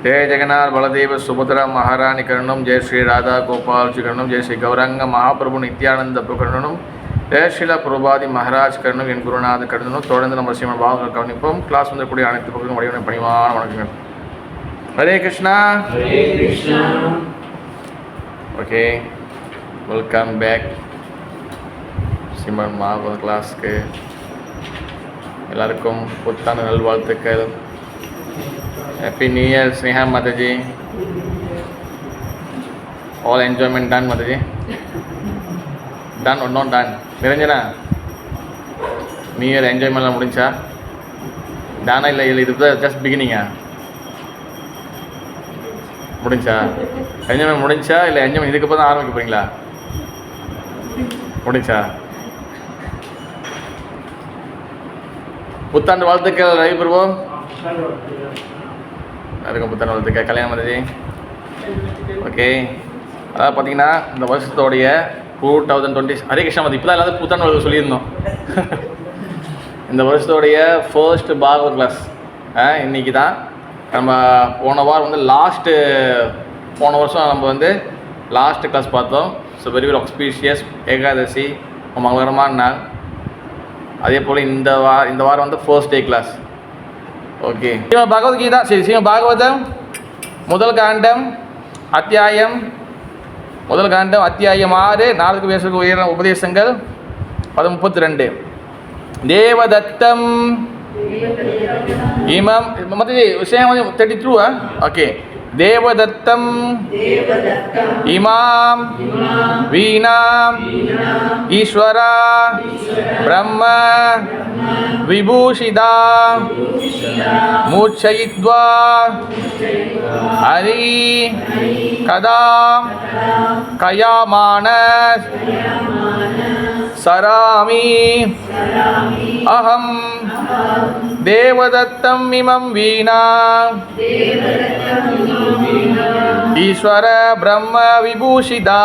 जय जगन्नाथ बलदेव सुभद्रा महारानी करणम जय श्री राधा गोपाल जी करणम जय श्री गौरंग महाप्रभु नित्यानंद प्रकरणम जय श्रीला प्रभाதி மகாராஜ் கரணம் என் குருநாத கருதணும். தொடர்ந்து நம்ம ஸ்ரீமத் பாகவதம் கவனிப்போம். கிளாஸ் வந்துக்கூடிய அனைத்து பக்கமும் வடிவனை பணிவான வணக்கங்கள். Hare Krishna. Hare Krishna. Okay, welcome back Srimad Bhagavata கிளாஸ்க்கு. எல்லாருக்கும் புத்தாண்டு நல்வாழ்த்துக்கள். Happy New Year, Sneha Mataji. All enjoyment done, Mataji? Done or not done? Niranjana, New Year enjoyment la mudincha? Dana illa idu just beginning ah? Mudincha? Enjoyment mudincha illa enjoyment idukku appo ஆரம்பிக்க போறீங்களா? முடிஞ்சா? புத்தாண்டு வாழ்த்துக்கள் ரவி பிரபு. அதுக்கும் புத்தாண்டு வாழ்த்துக்கள் கல்யாணம் மதஜி. Okay, அதாவது பார்த்தீங்கன்னா இந்த வருஷத்தோடைய 2020 ஹரே கிருஷ்ணா மதி இப்போ தான் எல்லாத்தையும் புத்தாண்டு வாழ்த்து சொல்லியிருந்தோம். இந்த வருஷத்தோடைய ஃபர்ஸ்ட் பாகவத் கிளாஸ் இன்றைக்கி தான். நம்ம போன வாரம் வந்து போன வருஷம் நம்ம வந்து லாஸ்ட்டு கிளாஸ் பார்த்தோம். So very very auspicious Ekadashi மங்களகரமான நாள். அதே போல் இந்த வாரம் வந்து first day class. Okay, Srimad Bhagavad Gita Srimad Bhagavatam முதல் காண்டம் அத்தியாயம் 6 நாளுக்கு பேசுகிற உயர உபதேசங்கள் 32. தேவதத்தம் இமம் மத்திய விஷயம் 32. ஓகே, தேவதத்தம் இமாம் வீணாம் ஈஸ்வரா பிரம்ம விபூஷிதா மூர்ச்சயித்வா ஹரி கதா கயாமானஸ் சராமி அஹம் தேவதத்தம் இமம் வீணா ஈஸ்வர பிரம்ம விபூஷிதா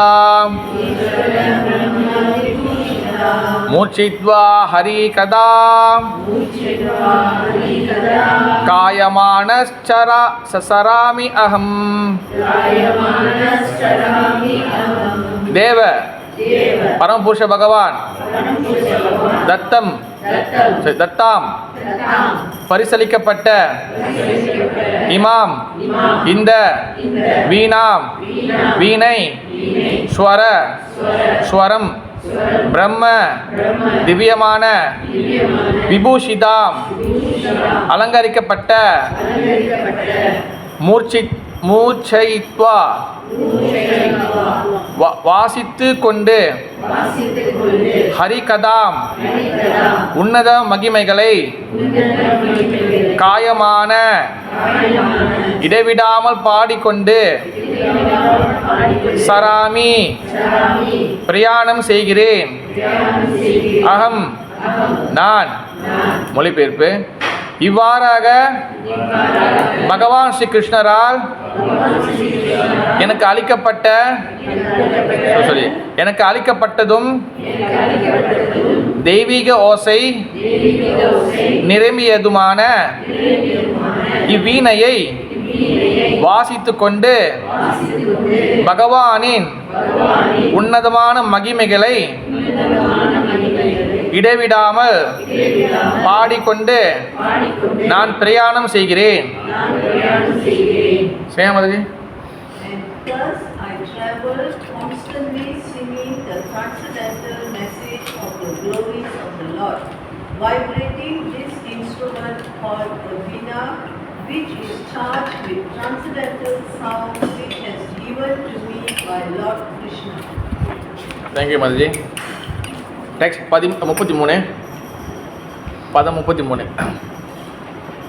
மூர்ச்சித்வா ஹரி கதா காயமானஸ்சரா சசராமி அஹம். தேவ பரமபுருஷ பகவான் தத்தாம் பரிசளிக்கப்பட்ட இமாம் இந்த வீணாம் வீணை ஸ்வரம் பிரம்ம திவ்யமான விபூஷிதாம் அலங்கரிக்கப்பட்ட மூர்ச்சயித்வா வாசித்து கொண்டு ஹரிகதாம் உன்னத மகிமைகளை காயமான இடைவிடாமல் பாடிக்கொண்டு சராமி பிரயாணம் செய்கிறேன். அகம் நான். மொழிபெயர்ப்பு: இவ்வாறாக பகவான் ஸ்ரீ கிருஷ்ணரால் எனக்கு அளிக்கப்பட்டதும் தெய்வீக ஓசை நிரம்பியதுமான இவ்வீணையை வாசித்துக் கொண்டு பகவானின் உன்னதமான மகிமைகளை இடைவிடாமல் பாடிக்கொண்டு நான் பிரயாணம் செய்கிறேன். சேமதி. I travel constantly singing the transcendental message of the glories of the Lord, vibrating this instrument called the veena, which is charged with transcendental sound, which has given to me by Lord Krishna. Thank you, Mataji. Text 33. பதம் 33.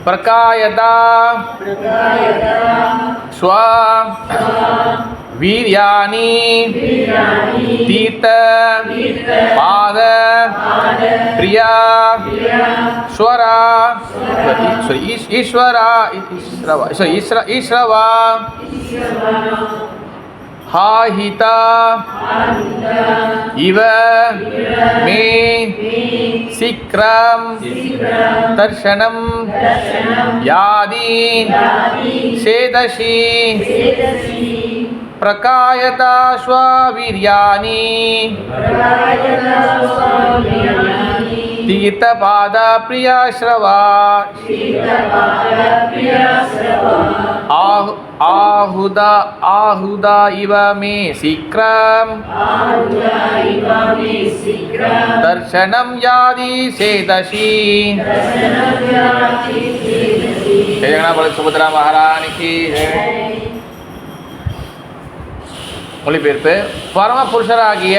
பிரகாயதா ஸ்வா வீர்யானி தீர்த்த பாத பிரியா ஸ்வரா ஈஸ்வரா ஈஸ்ரவா हाहिता इव मे शीघ्रं दर्शनं यादि सेदसि प्रकायता स्वावीर्याणि तीर्थपादा प्रियाश्रवा आहुदा इव मे शीघ्रं दर्शनं यादि सेदसि सुभद्रा महारानी की மொழிபெயர்ப்பு. பரம புருஷராகிய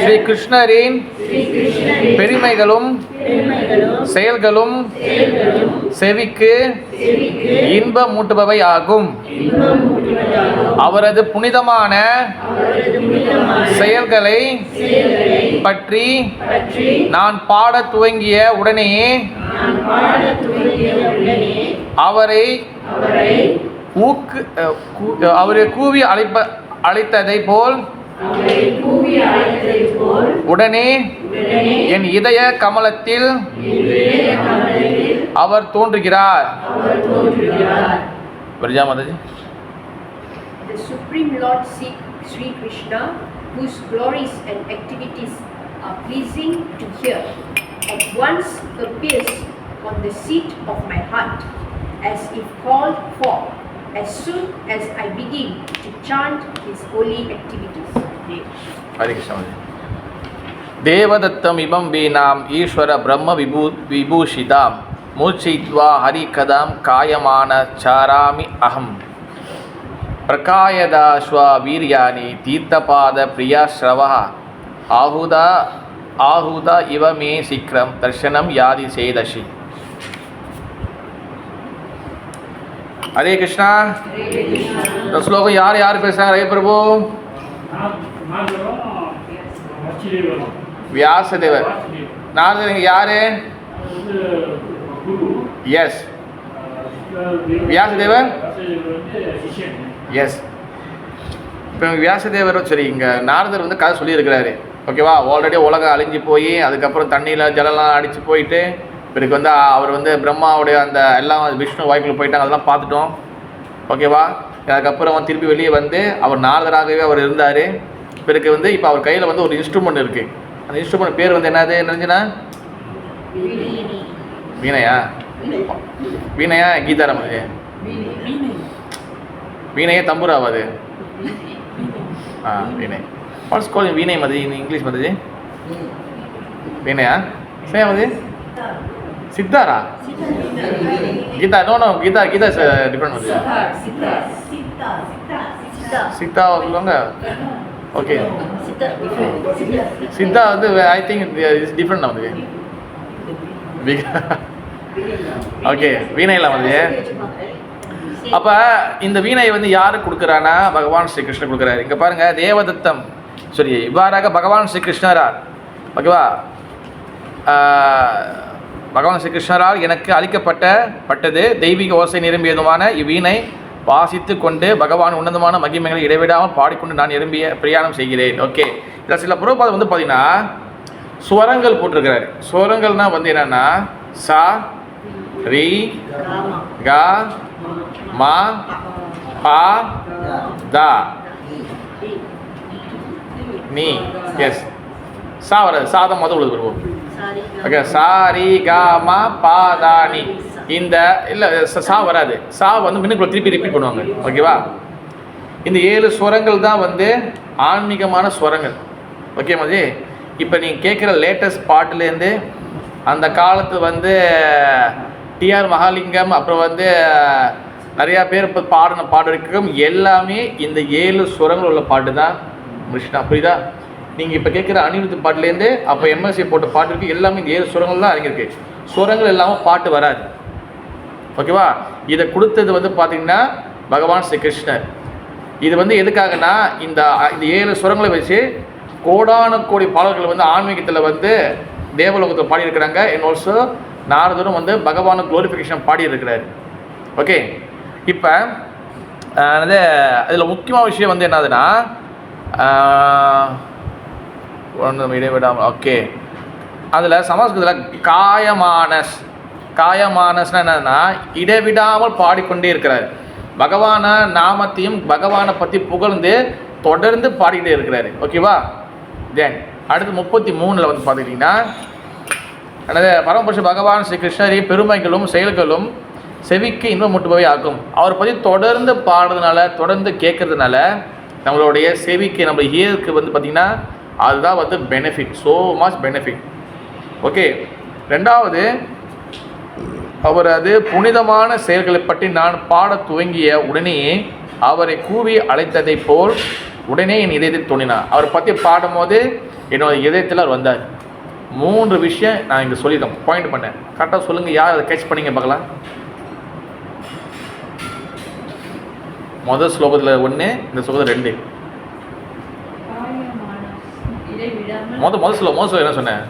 ஸ்ரீ கிருஷ்ணரின் பெருமைகளும் செயல்களும் செவிக்கு இன்பமூட்டுபவை ஆகும். அவரது புனிதமான செயல்களை பற்றி நான் பாடத் துவங்கிய உடனேயே அவரை கூவி அழைத்ததை போல் உடனே என் இதய கமலத்தில் அவர் தோன்றுகிறார். The Supreme Lord Sri Krishna, whose glories and activities are pleasing to hear, at once appears on the seat of my heart, as if called for, as soon as I begin to chant his holy activities. Hare Krishna. Devadattam imam vinam Ishvara Brahma Vibhushitam Murchitva Harikadam Kayamana Charami Aham Prakayada Shwa Viryani Tirthapada Priyashravaha Ahuda Iva Me Sikram Darshanam Yadi Sedashi. हरे कृष्णा. तो श्लोक यार यार पैसा रहे प्रभु. व्यास देव नारद यार है. Yes Vyas Dev. S. இப்போ வியாசதேவர் சரி இங்கே நாரதர் வந்து கதை சொல்லியிருக்கிறாரு. ஓகேவா. ஆல்ரெடி உலகம் அழிஞ்சு போய் அதுக்கப்புறம் தண்ணியில் ஜலம்லாம் அடித்து போயிட்டு பிறகு வந்து அவர் வந்து பிரம்மாவுடைய அந்த எல்லாம் விஷ்ணு வாய்க்குள்ளே போயிட்டாங்க, அதெல்லாம் பார்த்துட்டோம். ஓகேவா. அதுக்கப்புறம் திருப்பி வெளியே வந்து அவர் நாரதராகவே அவர் இருந்தார். பிறகு வந்து இப்போ அவர் கையில் வந்து ஒரு இன்ஸ்ட்ருமெண்ட் இருக்குது. அந்த இன்ஸ்ட்ருமெண்ட் பேர் வந்து என்னது நினைஞ்சுன்னா வீணையா வீணையா கீதாரம். அது வீணையே தம்புராவாது. வீணை வாட்ஸ் கால் வீணை மதி இன் இங்கிலீஷ் மதி வீணையா சேம் அது சித்தாரா guitar. No no guitar guitar is different Mathi. Sitar சொல்லுவாங்க. ஓகே சித்தா வந்து ஐ திங்க் இட்ஸ் டிஃப்ரெண்ட் நமக்கு. ஓகே வீணையில் வந்து அப்போ இந்த வீணையை வந்து யார் கொடுக்குறான்னா பகவான் ஸ்ரீகிருஷ்ணர் கொடுக்குறாரு. இங்கே பாருங்கள் தேவதத்தம் சரி இவ்வாறாக பகவான் ஸ்ரீகிருஷ்ணரால் ஓகேவா பகவான் ஸ்ரீகிருஷ்ணரால் எனக்கு அளிக்கப்பட்டது தெய்வீக ஓசை நிரம்பியதுமான இவ்வீணை வாசித்து கொண்டு பகவான் உன்னதமான மகிமைகளை இடைவிடாமல் பாடிக்கொண்டு நான் பிரயாணம் செய்கிறேன். ஓகே. இதில் சில புரோபாதம் வந்து பார்த்தீங்கன்னா ஸ்வரங்கள் போட்டிருக்கிறாரு. ஸ்வரங்கள்னால் வந்து என்னென்னா சா ரி கா மா பா தா நீ. எஸ் சா வராது. சாதம் மொதல் உள்ளது வருவோம். ஓகே. சாரி கா மா பா தா நீ. இந்த இல்லை சா வராது. சா வந்து மின்னுக்குள்ள திருப்பி ரிப்பீட் பண்ணுவாங்க. ஓகேவா. இந்த 7 ஸ்வரங்கள் தான் வந்து ஆன்மீகமான ஸ்வரங்கள். ஓகே மதி. இப்போ நீங்கள் கேட்குற லேட்டஸ்ட் பாட்டுலேருந்து அந்த காலத்து வந்து டிஆர் மகாலிங்கம் அப்புறம் வந்து நிறையா பேர் இப்போ பாடின பாட்டு இருக்கும் எல்லாமே இந்த 7 ஸ்வரங்கள் உள்ள பாட்டு தான் கிருஷ்ணா. புரியுதா. நீங்கள் இப்போ கேட்குற அனிருத் பாட்டுலேருந்து அப்போ எம்எஸ்சி போட்ட பாட்டு இருக்குது எல்லாமே இந்த 7 ஸ்வரங்கள் தான் இறங்கியிருக்கு. ஸ்வரங்கள் இல்லாமல் பாட்டு வராது. ஓகேவா. இதை கொடுத்தது வந்து பார்த்திங்கன்னா பகவான் ஸ்ரீகிருஷ்ணர். இது வந்து எதுக்காகனா இந்த 7 ஸ்வரங்களை வச்சு கோடான கோடி பாடல்கள் வந்து ஆன்மீகத்தில் வந்து தேவலோகத்தில் பாடியிருக்கிறாங்க. அண்ட் ஆல்சோ நாரதரும் வந்து பகவானை குளோரிஃபிகேஷன் பாடியிருக்கிறாரு. ஓகே. இப்போ அது இதில் முக்கியமான விஷயம் வந்து என்னதுன்னா ஒன்று இடைவிடாமல் ஓகே அதில் சமஸ்கிருதத்தில் காயமானஸ்னா என்னன்னா இடைவிடாமல் பாடிக்கொண்டே இருக்கிறார். பகவான நாமத்தையும் பகவானை பற்றி புகழ்ந்து தொடர்ந்து பாடிக்கிட்டே இருக்கிறாரு. ஓகேவா? தென் அடுத்து 33 வந்து பார்த்துக்கிட்டிங்கன்னா அல்லது பரமபுருஷ பகவான் ஸ்ரீ கிருஷ்ணரி பெருமைகளும் செயல்களும் செவிக்கு இன்பமூட்டுபவை ஆகும். அவரை பற்றி தொடர்ந்து பாடுறதுனால தொடர்ந்து கேட்கறதுனால நம்மளுடைய செவிக்கு நம்ம இயருக்கு வந்து பார்த்திங்கன்னா அதுதான் வந்து benefit, so much benefit. Okay, ரெண்டாவது அவரது புனிதமான செயல்களை பற்றி நான் பாட துவங்கிய உடனே அவரை கூவி அழைத்ததை போல் உடனே என் இதயத்தில் தோணினார். அவரை பற்றி பாடும்போது என்னோட இதயத்தில் அவர் வந்தார். 3 விஷயம் நான் இங்கே சொல்லிட்டேன், பாயிண்ட் பண்ணேன். கரெக்டாக சொல்லுங்கள், யார் அதை கேட்ச் பண்ணிங்க பார்க்கலாம். முதல் ஸ்லோகத்தில் 1, இந்த ஸ்லோகத்தில் 2. முதல் ஸ்லோகம் என்ன சொன்னேன்?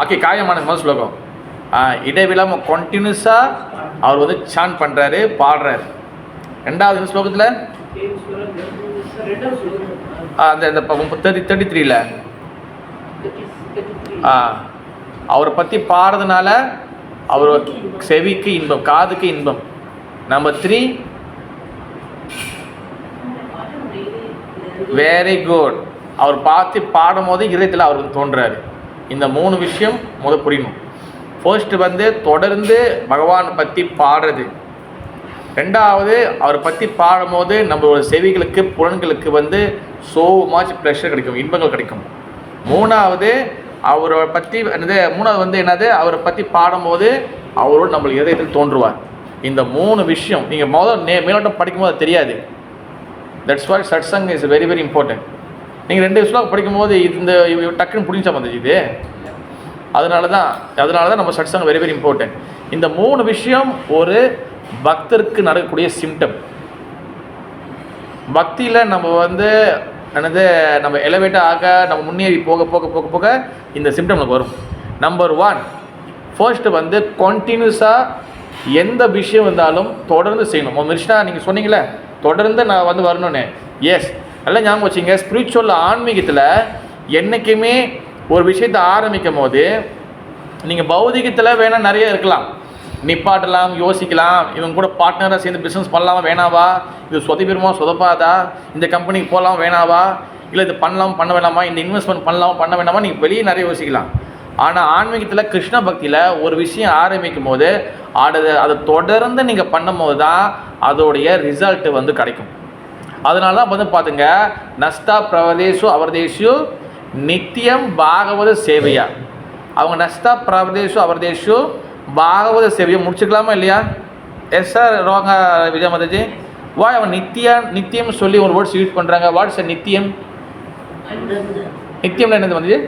ஓகே, காயமான முதல் ஸ்லோகம். இடைவிடாமல் கண்டினியூஸாக அவர் வந்து சான் பண்ணுறாரு, பாடுறாரு. ரெண்டாவது ஸ்லோகத்தில் அந்த 33ல் அவரை பற்றி பாடுறதுனால அவர் செவிக்கு இன்பம், காதுக்கு இன்பம். நம்பர் 3 வெரி குட், அவர் பார்த்து பாடும் போது இதயத்தில் அவருக்கு தோன்றாரு. இந்த 3 விஷயம் புரியணும். ஃபர்ஸ்ட் வந்து தொடர்ந்து பகவானை பற்றி பாடுறது. ரெண்டாவது அவரை பற்றி பாடும்போது நம்மளோட செவிகளுக்கு புலன்களுக்கு வந்து ஸோ மச் ப்ளஷர் கிடைக்கும், இன்பங்கள் கிடைக்கும். மூணாவது அவரை பற்றி மூணாவது வந்து என்னது, அவரை பற்றி பாடும்போது அவரோடு நம்ம இதயத்தில் தோன்றுவார். இந்த 3 விஷயம் நீங்கள் மேலோட்டம் படிக்கும்போது அது தெரியாது. That's what satsang is very very important. நீங்கள் 2 ஸ்லோகம் படிக்கும்போது இந்த டக்குன்னு புரிஞ்சா வந்துச்சு இது. அதனால தான் நம்ம சத்சங் வெரி வெரி இம்பார்ட்டன்ட். இந்த 3 விஷயம் ஒரு பக்தருக்கு நடக்கக்கூடிய சிம்டம். பக்தியில் நம்ம வந்து நம்ம எலவேட்டாக ஆக நம்ம முன்னேறி போக போக போக போக இந்த சிம்டம் நமக்கு வரும். நம்பர் 1 ஃபர்ஸ்ட்டு வந்து கண்டினியூஸாக எந்த விஷயம் இருந்தாலும் தொடர்ந்து செய்யணும். மிருஷ்ணா நீங்கள் சொன்னீங்களே தொடர்ந்து நான் வந்து வரணும்னு. எஸ், நல்லா ஞாபகம் வச்சுங்க. ஸ்பிரிச்சுவல் ஆன்மீகத்தில் என்றைக்குமே ஒரு விஷயத்தை ஆரம்பிக்கும் போது நீங்கள் பௌதிகத்தில் வேணால் நிறைய இருக்கலாம், நிப்பாட்டலாம், யோசிக்கலாம், இவங்க கூட பார்ட்னராக சேர்ந்து பிஸ்னஸ் பண்ணலாமா வேணாவா, இது சொதப்பிடுமா சொதப்பாதா, இந்த கம்பெனிக்கு போகலாம் வேணாவா, இல்லை இது பண்ணலாம் பண்ண வேணாமா, இந்த இன்வெஸ்ட்மெண்ட் பண்ணலாம் பண்ண வேணாமா, நீங்கள் வெளியே நிறைய யோசிக்கலாம். ஆனால் ஆன்மீகத்தில் கிருஷ்ண பக்தியில் ஒரு விஷயம் ஆரம்பிக்கும் போது அதை தொடர்ந்து நீங்கள் பண்ணும்போது தான் அதோடைய ரிசல்ட்டு வந்து கிடைக்கும். அதனால தான் வந்து பார்த்துங்க, நஸ்தா பிரவதேஷு அவர்தேஷு நித்தியம் பாகவத சேவையா. அவங்க நஸ்தா பிரவதேஷு அவர்தேஷு பாகவத சேவையை முடிச்சுக்கலாமா இல்லையா? எஸ் சார், ரோங்க விஜய் மாதாஜி. வாய் அவன் நித்தியம் சொல்லி ஒரு வேர்ட்ஸ் யூஸ் பண்ணுறாங்க. வாட்ஸ் நித்தியம்? நித்தியம்னா என்னது வந்துச்சு?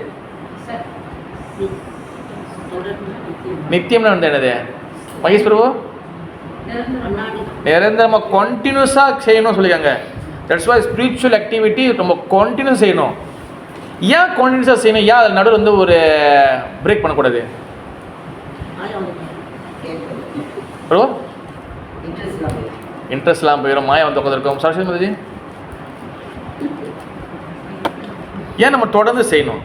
நித்தியம்னா வந்து என்னது மகேஷ் பிரபு? நிரந்தரமாக கண்டினியூஸாக செய்யணும்னு சொல்லியிருக்காங்க. தட்ஸ் வை ஸ்பிரிச்சுவல் ஆக்டிவிட்டி ரொம்ப கண்டினியூஸ் செய்யணும். ஏன் கண்டினியூஸாக செய்யணும்? ஏன் அதில் நடுவில் வந்து ஒரு பிரேக் பண்ணக்கூடாது? ப்ரோ இன்ட்ரெஸ்ட்லாம் போயிடும், மாயா வந்து உட்காந்துருக்கோம். சரஸ்வதி மாதாஜி, ஏன் நம்ம தொடர்ந்து செய்யணும்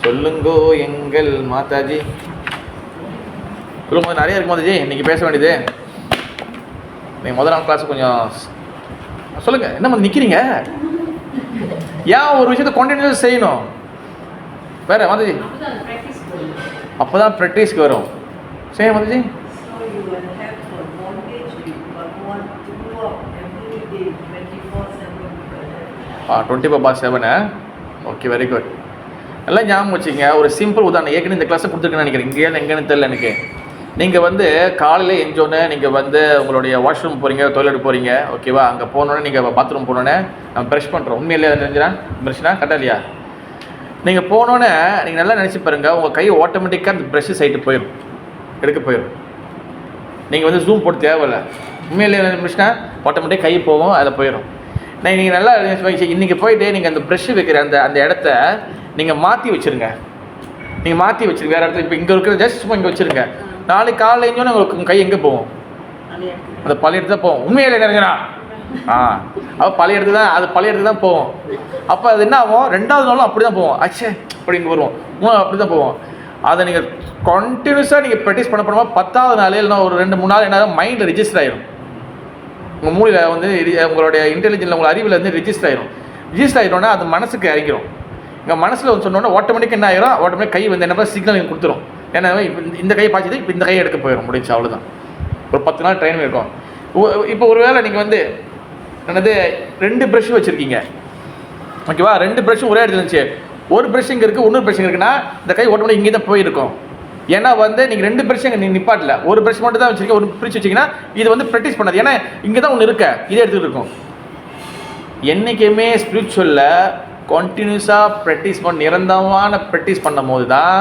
சொல்லுங்கோ எங்கள் மாதாஜி. சொல்லுங்க, நிறைய இருக்கு மாதாஜி இன்னைக்கு பேச வேண்டியது. நீங்கள் முதல் நாள் கிளாஸ் கொஞ்சம் சொல்லுங்கள். என்ன மாதிரி நிற்கிறீங்க? ஏன் ஒரு விஷயத்தை கண்டினியூஸ் செய்யணும்? வேறு மாதாஜி அப்போ தான் ப்ராக்டிஸ்க்கு வரும். சரி மாதாஜி. 24/7. Okay, very good. எல்லாம் ஞாபகம் வச்சுங்க. ஒரு சிம்பிள் உதாரணம் ஏற்கனவே இந்த கிளாஸை கொடுத்துருக்கேன்னு நினைக்கிறேன். இங்கே எங்கேன்னு தெரியல எனக்கு. நீங்கள் வந்து காலையில் எஞ்சோன்னே நீங்கள் வந்து உங்களுடைய வாஷ்ரூம் போகிறீங்க, டாய்லெட் போகிறீங்க, ஓகேவா? அங்கே போனோன்னே நீங்கள் பாத்ரூம் போனோன்னே நம்ம ப்ரெஷ் பண்ணுறோம். உண்மையிலே அதை நினைஞ்சினா ப்ரெஷ்னா கரெக்டாக இல்லையா? நீங்கள் போனோன்னே நீங்கள் நல்லா நினச்சி பாருங்கள், உங்கள் கை ஆட்டோமேட்டிக்காக அந்த ப்ரெஷ்ஷு சைட்டு போயிடும், எடுக்க போயிடும். நீங்கள் வந்து ஜூம் போட்டு தேவையில்லை. உண்மையிலே நினச்சினா ஆட்டோமேட்டிக் கை போகும், அதில் போயிடும். நீங்கள் நல்லா இன்றைக்கி போயிட்டு நீங்கள் அந்த ப்ரெஷ்ஷு வைக்கிற அந்த இடத்த நீங்கள் மாற்றி வச்சுருங்க. நீங்கள் மாற்றி வச்சுருங்க வேறு இடத்துல. இப்போ இங்கே இருக்கிற ஜஸ்ட் சும்மா இங்கே வச்சுருங்க. நாளைக்கு காலையில் எழுந்தோன்னே உங்களுக்கு உங்கள் கை எங்கே போகும்? அந்த பழைய இடத்துல போகும். உண்மையிலே நினைக்கிறா அப்போ பழைய இடத்துல தான், அது பழைய இடத்துல தான் போவோம். அப்போ அது என்ன ஆகும், 2வது நாளும் அப்படி தான் போவோம். அச்சே அப்படின்னு வருவோம், 3 அப்படி தான் போவோம். அதை நீங்கள் கண்டினியூஸாக நீங்கள் ப்ராக்டிஸ் பண்ண 10வது நாள் இல்லைனா ஒரு 2-3 நாள் என்ன மைண்டில் ரிஜிஸ்டர் ஆகிடும். உங்கள் மூளையில் வந்து உங்களுடைய இன்டெலிஜென்ஸில் உங்கள் அறிவில் வந்து ரிஜிஸ்டர் ஆகிடும். ரிஜிஸ்டர் ஆகிட்டோன்னா அது மனசுக்கு இறங்கிடும். எங்கள் மனசில் வந்து சொன்னோன்னா ஆட்டோமேட்டிக்காக என்ன ஆகிடும், ஆட்டோமேட்டிக் கை வந்து என்ன சிக்னல் நீங்கள் கொடுத்துரும். ஏன்னா இந்த கை பாய்ச்சது, இப்போ இந்த கையை எடுக்க போயிடும், முடிச்சு அவ்வளோதான். ஒரு 10 நாள் ட்ரைனிங் இருக்கும். இப்போ ஒரு வேளை நீங்கள் வந்து என்னது 2 ப்ரஷ் வச்சுருக்கீங்க, ஓகேவா? 2 ப்ரஷ்ஷும் ஒரே இடத்துல இருந்துச்சு. ஒரு ப்ரஷ் இங்கே இருக்குது, இன்னொரு ப்ரஷ் இருக்குன்னா இந்த கை ஆட்டோமேட்டிக் இங்கே தான் போயிருக்கும். ஏன்னா வந்து நீங்கள் 2 ப்ரஷ் இங்கே நிப்பாட்டில், ஒரு ப்ரஷ் மட்டும் தான் வச்சுருக்கீங்க, ஒரு பிரிச்சு வச்சிங்கன்னா இது வந்து ப்ராக்டிஸ் பண்ணாது. ஏன்னா இங்கே தான் ஒன்று இருக்க, இதே எடுத்துகிட்டு இருக்கும். என்றைக்குமே ஸ்பிரிச்சுவலில் கண்டினியூஸாக ப்ராக்டிஸ் பண்ண, நிரந்தரமான ப்ராக்டிஸ் பண்ணும் போது தான்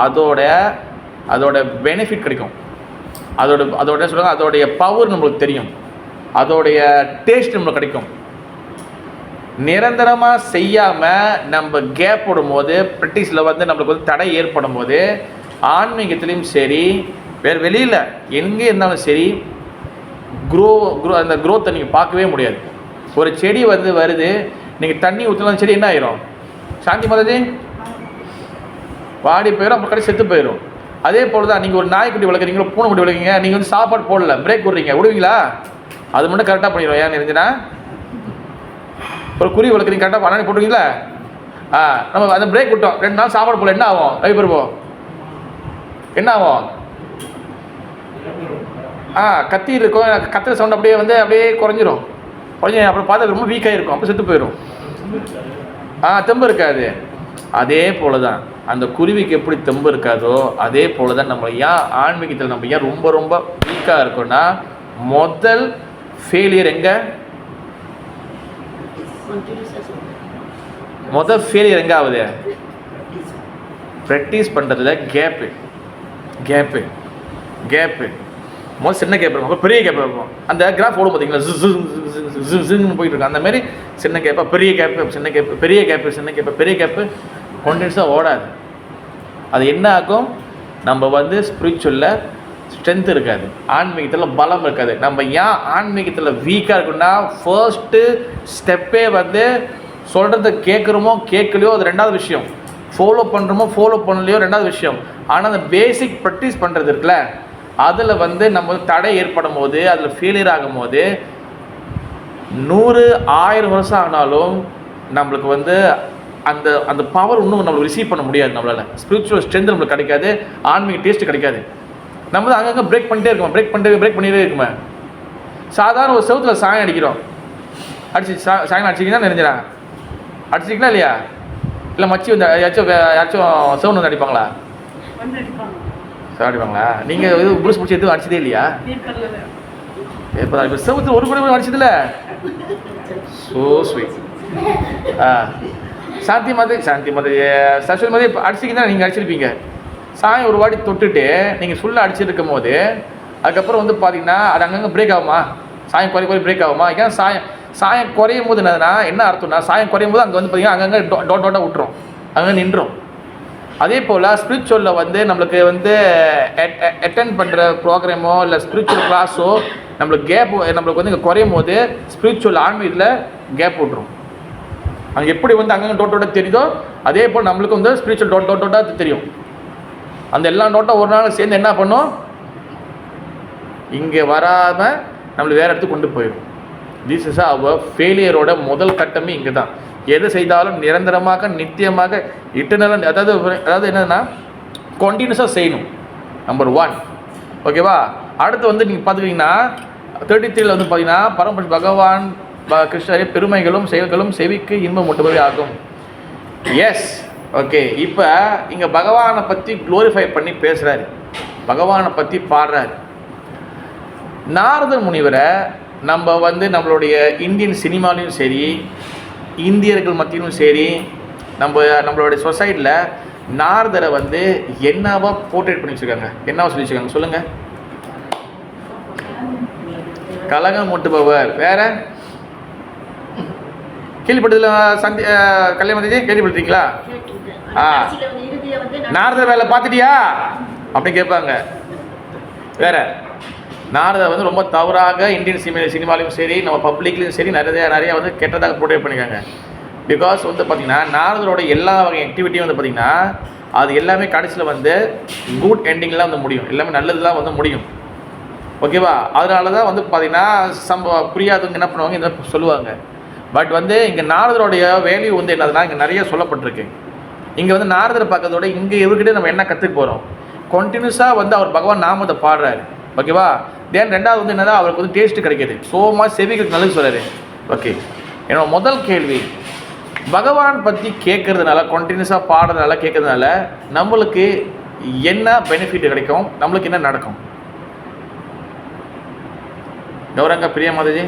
அதோட பெனிஃபிட் கிடைக்கும். அதோட சொல்லுவாங்க, அதோடைய பவர் நம்மளுக்கு தெரியும், அதோடைய டேஸ்ட் நம்மளுக்கு கிடைக்கும். நிரந்தரமாக செய்யாமல் நம்ம கேப் போடும்போது, ப்ராக்டிஸில் வந்து நம்மளுக்கு வந்து தடை ஏற்படும் போது, ஆன்மீகத்துலேயும் சரி வேறு வெளியில் எங்கே இருந்தாலும் சரி அந்த க்ரோத்தை நீங்கள் பார்க்கவே முடியாது. ஒரு செடி வந்து வருது, நீங்கள் தண்ணி ஊற்றலாம், செடி என்ன ஆயிரும்? சாந்தி மாதாஜி வாடி போயிடும், அப்புறம் கடை செத்து போயிடும். அதே போல் தான் நீங்கள் ஒரு நாய்க்குட்டி வளர்க்குறீங்களோ, பூனைக்குட்டி வளர்க்குறீங்க, நீங்கள் வந்து சாப்பாடு போடல, பிரேக் விட்றீங்க, விடுவீங்களா? அது மட்டும் கரெக்டாக பண்ணிடுவோம். ஏன் இருந்துச்சுன்னா ஒரு குருவி வளர்க்குறீங்க, கரெக்டாக பண்ணி போட்டுருவீங்களா? நம்ம அந்த பிரேக் விட்டோம், 2 நாள் சாப்பாடு போடல, என்ன ஆகும்? ரவி பெறுவோம், என்ன ஆகும்? கத்தி இருக்கும், கத்துற சவுண்ட் அப்படியே குறைஞ்சிரும். அப்புறம் பார்த்தா ரொம்ப வீக்காக இருக்கும், அப்போ செத்து போயிடும். தெம்பு இருக்காது. அதே போல தான் அந்த குருவிக்கு எப்படி தெம்பு இருக்காதோ அதே போல தான் நம்ம ஏன் ஆன்மீகத்தில் நம்ம ஏன் ரொம்ப ரொம்ப வீக்காக இருக்கோம்னா, முதல் ஃபெயிலியர் எங்கே? முதல் ஃபெயிலியர் எங்கே ஆகுது? ப்ராக்டிஸ் பண்ணுறதுல கேப்பு முதல் சின்ன கேப் இருக்கும், பெரிய கேப் இருக்கும். அந்த கிராஃப் ஓடும் பார்த்தீங்களா, ஜின்னு போயிட்டு இருக்கும். அந்த மாதிரி சின்ன கேப்பா பெரிய கேப்பு, சின்ன கேப்பு பெரிய கேப்பு, சின்ன கேப்பு பெரிய கேப்பு கண்டினியூஸாக ஓடாது. அது என்ன ஆகும், நம்ம வந்து ஸ்பிரிச்சுவலில் ஸ்ட்ரென்த் இருக்காது, ஆன்மீகத்தில் பலம் இருக்காது. நம்ம ஏன் ஆன்மீகத்தில் வீக்காக இருக்குன்னா, ஃபர்ஸ்ட்டு ஸ்டெப்பே வந்து சொல்கிறத கேட்குறோமோ கேட்கலையோ அது 2வது விஷயம், ஃபாலோ பண்ணுறோமோ ஃபாலோ பண்ணலையோ 2வது விஷயம். ஆனால் அந்த பேசிக் ப்ராக்டிஸ் பண்ணுறது இருக்குல்ல, அதில் வந்து நம்ம தடை ஏற்படும் போது, அதில் ஃபெயிலியர் ஆகும் போது 100,000 வருஷம் ஆனாலும் நம்மளுக்கு வந்து அந்த அந்த பவர் இன்னும் நம்மளுக்கு ரிசீவ் பண்ண முடியாது. நம்மளால் ஸ்பிரிச்சுவல் ஸ்ட்ரென்த் நம்மளுக்கு கிடைக்காது, ஆன்மீக டேஸ்ட்டு கிடைக்காது. நம்ம தான் அங்கங்கே பிரேக் பண்ணிகிட்டே இருக்குமே. சாதாரண ஒரு செவுத்தில் சாயம் அடிக்கிறோம், சாயம் அடிச்சிங்கன்னா நினைஞ்சிடாங்க, அடிச்சிட்டிங்களா இல்லையா? இல்லை மச்சி வந்து யாராச்சும் செவன் வந்து அடிப்பாங்களா? அடிப்பாங்களா? நீங்கள் இது புருஷ் பிடிச்சி எதுவும் அடிச்சதே இல்லையா? இப்போ செவத்தில் ஒரு கூட அடிச்சதில்ல. So sweet. சாந்தி மாதிரி சரஸ்வதி மாதிரி அடிச்சிங்கன்னா நீங்கள் அடிச்சிருப்பீங்க. சாயம் ஒரு வாட்டி தொட்டுட்டு நீங்கள் ஃபுல்லாக அடிச்சிருக்கும் போது அதுக்கப்புறம் வந்து பார்த்தீங்கன்னா அது அங்கங்கே பிரேக் ஆகுமா? சாயம் குறைய பிரேக் ஆகுமா? ஏன் சாயம் குறையும் போது என்ன அர்த்தம்னா, சாயம் குறையும் போது அங்கே வந்து பார்த்தீங்கன்னா அங்கங்கே டோட்டாக விட்டுரும், அங்கே நின்றும். அதே போல் ஸ்பிரிச்சுவலில் வந்து நம்மளுக்கு வந்து அட்டென்ட் பண்ணுற ப்ரோக்ராமோ இல்லை ஸ்பிரிச்சுவல் கிளாஸோ நம்மளுக்கு வந்து இங்கே குறையும் போது ஸ்பிரிச்சுவல் ஆன்மீகத்தில் கேப் விட்ரும். அங்கே எப்படி வந்து அங்கங்கே டோட்டோட தெரியுதோ அதே போல் நம்மளுக்கு வந்து ஸ்பிரிச்சுவல் டோட்டாக தெரியும். அந்த எல்லா டோட்டும் ஒரு நாள் சேர்ந்து என்ன பண்ணும், இங்கே வராமல் நம்மளை வேறு இடத்துக்கு கொண்டு போயிடும். திஸ் இஸ் அவர் ஃபெயிலியரோட முதல் கட்டமே இங்கே தான். எது செய்தாலும் நிரந்தரமாக நித்தியமாக இட்டர்னல், அதாவது என்னன்னா கண்டினியூஸாக செய்யணும். நம்பர் 1, ஓகேவா? அடுத்து வந்து நீங்கள் பார்த்துக்கிட்டிங்கன்னா 33 வந்து பார்த்தீங்கன்னா, பரமபுருஷ பகவான் கிருஷ்ணரே பெருமைகளும் செயல்களும் செவிக்கு இன்பம் மூட்டுபவை ஆகும். Yes, okay. இப்போ இங்கே பகவானை பற்றி க்ளோரிஃபை பண்ணி பேசுகிறாரு, பகவானை பற்றி பாடுறாரு. நாரதர் முனிவரை நம்ம வந்து நம்மளுடைய இந்தியன் சினிமாலையும் சரி, இந்தியர்கள் மத்தியிலும் சரி, நம்மளுடைய சொசைட்டியில் நாரதரை வந்து என்னவா போர்ட்ரேட் பண்ணி வச்சுருக்காங்க, என்னவா சொல்லி வச்சுருக்காங்க சொல்லுங்கள்? கலகம் மூட்டுபவர். வேற கேள்விப்பட்டதில்ல? கல்யாணம் கேள்விப்பட்டிருக்கீங்களா? நாரதர் வேலை பார்த்துட்டியா அப்படி கேட்பாங்க. வேற நாரதர் வந்து ரொம்ப தவறாக இந்தியன் சினிமாலையும் சரி நம்ம பப்ளிக்லையும் சரி நிறைய வந்து கெட்டதாக போர்ட்ரேட் பண்ணிக்காங்க. பிகாஸ் வந்து பார்த்திங்கன்னா நாரதரோட எல்லா வகை ஆக்டிவிட்டியும் வந்து பார்த்திங்கன்னா அது எல்லாமே கடைசியில் வந்து குட் எண்டிங்லாம் வந்து முடியும், எல்லாமே நல்லதுலாம் வந்து முடியும். ஓகேவா? அதனால தான் வந்து பார்த்திங்கன்னா புரியாதவங்க என்ன பண்ணுவாங்க, இந்த சொல்லுவாங்க. பட் வந்து இங்கே நாரதருடைய வேல்யூ வந்து என்னதுன்னா இங்கே நிறைய சொல்லப்பட்டிருக்கு. இங்கே வந்து நாரதரை பார்க்கறதோட இங்கே இவர்கிட்ட நம்ம என்ன கற்றுக்க போகிறோம், கண்டினியூஸாக வந்து அவர் பகவான் நாமத்தை பாடுறாரு. ஓகேவா? தென் ரெண்டாவது வந்து என்னன்னா அவருக்கு வந்து டேஸ்ட்டு கிடைக்கிது, சோமா செவிகளுக்கு நல்லது சொல்கிறாரு. ஓகே, என்னோட முதல் கேள்வி, பகவான் பற்றி கேட்குறதுனால கண்டினியூஸாக பாடுறதுனால கேட்குறதுனால நம்மளுக்கு என்ன பெனிஃபிட் கிடைக்கும், நம்மளுக்கு என்ன நடக்கும்? கௌரங்க பிரியா மாதாஜி.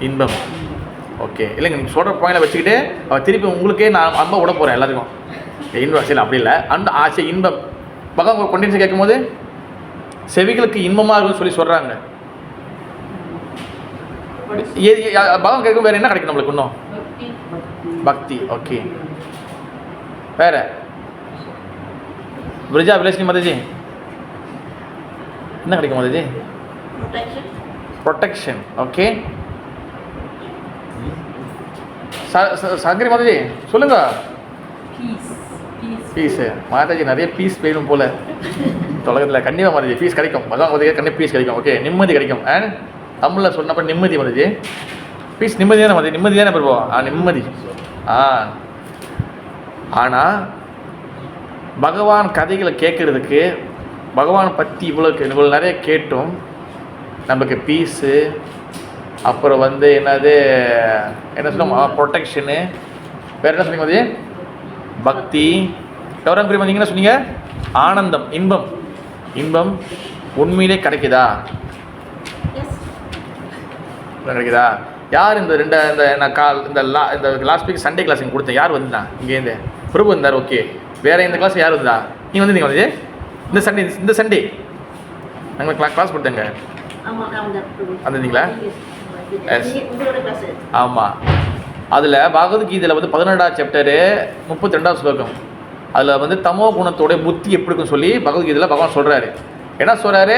இன்பம். ஓகே, இல்லைங்க நீங்கள் சொல்கிற பாயிண்டில் வச்சுக்கிட்டு அவர் திருப்பி உங்களுக்கே நான் அன்பை விட போகிறேன் எல்லாத்துக்கும். இன்பம் சரி அப்படி இல்லை, அந்த ஆசை இன்பம் பகவான் கண்டினியூஸாக கேட்கும்போது செவிகளுக்கு இன்பமாக இருக்குன்னு சொல்லி சொல்கிறாங்க. பகவான் கேட்கும் வேறு என்ன கிடைக்கும் நம்மளுக்கு இன்னும்? பக்தி. ஓகே, வேற விரஜா விலேஷ்னி மாதாஜி என்ன கிடைக்கும் மாதாஜி? ப்ரொடெக்ஷன். ஓகே, சங்கரி மாதாஜி சொல்லுங்க. பீஸு மாதாஜி நிறைய பீஸ் வேணும் போல உலகத்தில். கண்டிப்பாக மாதாஜி பீஸ் கிடைக்கும், பகவான் மாதாஜி கண்டிப்பாக பீஸ் கிடைக்கும். ஓகே, நிம்மதி கிடைக்கும். அண்ட் தமிழில் சொன்னப்போ நிம்மதி மாதாஜி. பீஸ் நிம்மதி தானே மாதாஜி? நிம்மதி தானே பெறுவோம். நிம்மதி. ஆனால் பகவான் கதைகளை கேட்குறதுக்கு பகவான் பற்றி இவ்வளோ நிறைய கேட்டும் நமக்கு பீஸு, அப்புறம் வந்து என்னது என்ன சொல்லுவோம் ப்ரொடெக்ஷனு, வேறு என்ன சொன்னீங்க மாதாஜி? பக்தி. கௌரவம் பிரியா நீங்கள் என்ன சொன்னீங்க? ஆனந்தம், இன்பம். இன்பம் உண்மையிலே கிடைக்குதா? கிடைக்குதா? யார் இந்த இந்த லாஸ்ட் வீக் சண்டே கிளாஸ் இங்கே கொடுத்தேன், யார் வந்துதான்? இங்கேருந்து பிரபு வந்தார். ஓகே, வேறு இந்த கிளாஸ் யார் வந்தா? நீங்கள் வந்து நீங்கள் வந்து இந்த சண்டே நாங்கள் கிளாஸ் கொடுத்தேங்க. வந்துருந்தீங்களா? எஸ், ஆமாம். அதில் பகவத்கீதையில் வந்து 18ஆம் சாப்டரு 32ஆவது ஸ்லோகம், அதில் வந்து தமோ குணத்தோடைய புத்தி எப்படி இருக்குன்னு சொல்லி பகவத்கீதையில் பகவான் சொல்கிறாரு. என்ன சொல்கிறாரு?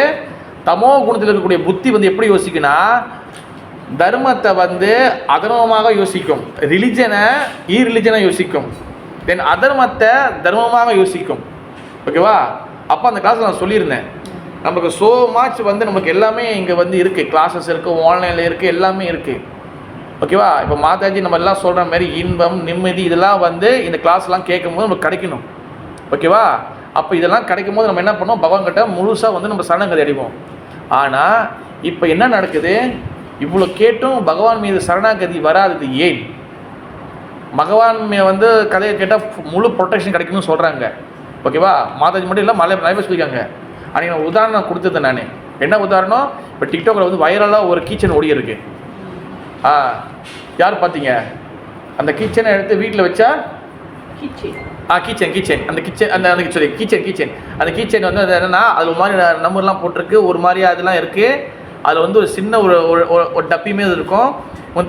தமோ குணத்தில் இருக்கக்கூடிய புத்தி வந்து எப்படி யோசிக்குன்னா தர்மத்தை வந்து அதர்மமாக யோசிக்கும், ரிலிஜனை ரிலிஜனாக யோசிக்கும், தென் அதர்மத்தை தர்மமாக யோசிக்கும். ஓகேவா? அப்போ அந்த கிளாஸில் நான் சொல்லியிருந்தேன், நமக்கு ஸோ மச் வந்து நமக்கு எல்லாமே இங்கே வந்து இருக்குது, கிளாஸஸ் இருக்குது, ஆன்லைனில் இருக்குது, எல்லாமே இருக்குது. ஓகேவா? இப்போ மாதாஜி நம்ம எல்லாம் சொல்கிற மாதிரி இன்பம் நிம்மதி இதெல்லாம் வந்து இந்த கிளாஸ்லாம் கேட்கும்போது நமக்கு கிடைக்கணும். ஓகேவா? அப்போ இதெல்லாம் கிடைக்கும் போது நம்ம என்ன பண்ணோம், பகவான்கிட்ட முழுசாக வந்து நம்ம சரணாகதி அடைவோம். ஆனால் இப்போ என்ன நடக்குது, இவ்வளோ கேட்டும் பகவான் மீது சரணாகதி வராதது ஏன்? பகவான் வந்து கதையை கேட்டால் முழு ப்ரொடெக்ஷன் கிடைக்கும்னு சொல்கிறாங்க. ஓகேவா? மாதாஜி மட்டும் இல்லை, நிறைய பேர் சொல்லியிருக்காங்க. அன்றைக்கி நான் உதாரணம் கொடுத்துருந்தேன். நான் என்ன உதாரணம், இப்போ டிக்டாக்கில் வந்து வைரலாக ஒரு கீச்சன் ஓடி இருக்கு. யார் பார்த்தீங்க? அந்த கிச்சனை எடுத்து வீட்டில் வச்சா கிச்சன் அந்த கிச்சன் அந்த சாரி கிச்சன் அந்த கிச்சன் வந்து அது என்னென்னா அதில் ஒரு மாதிரி நம்பர்லாம் போட்டிருக்கு, ஒரு மாதிரி அதெல்லாம் இருக்குது. அதில் வந்து ஒரு சின்ன ஒரு டப்பியுமே இருக்கும்,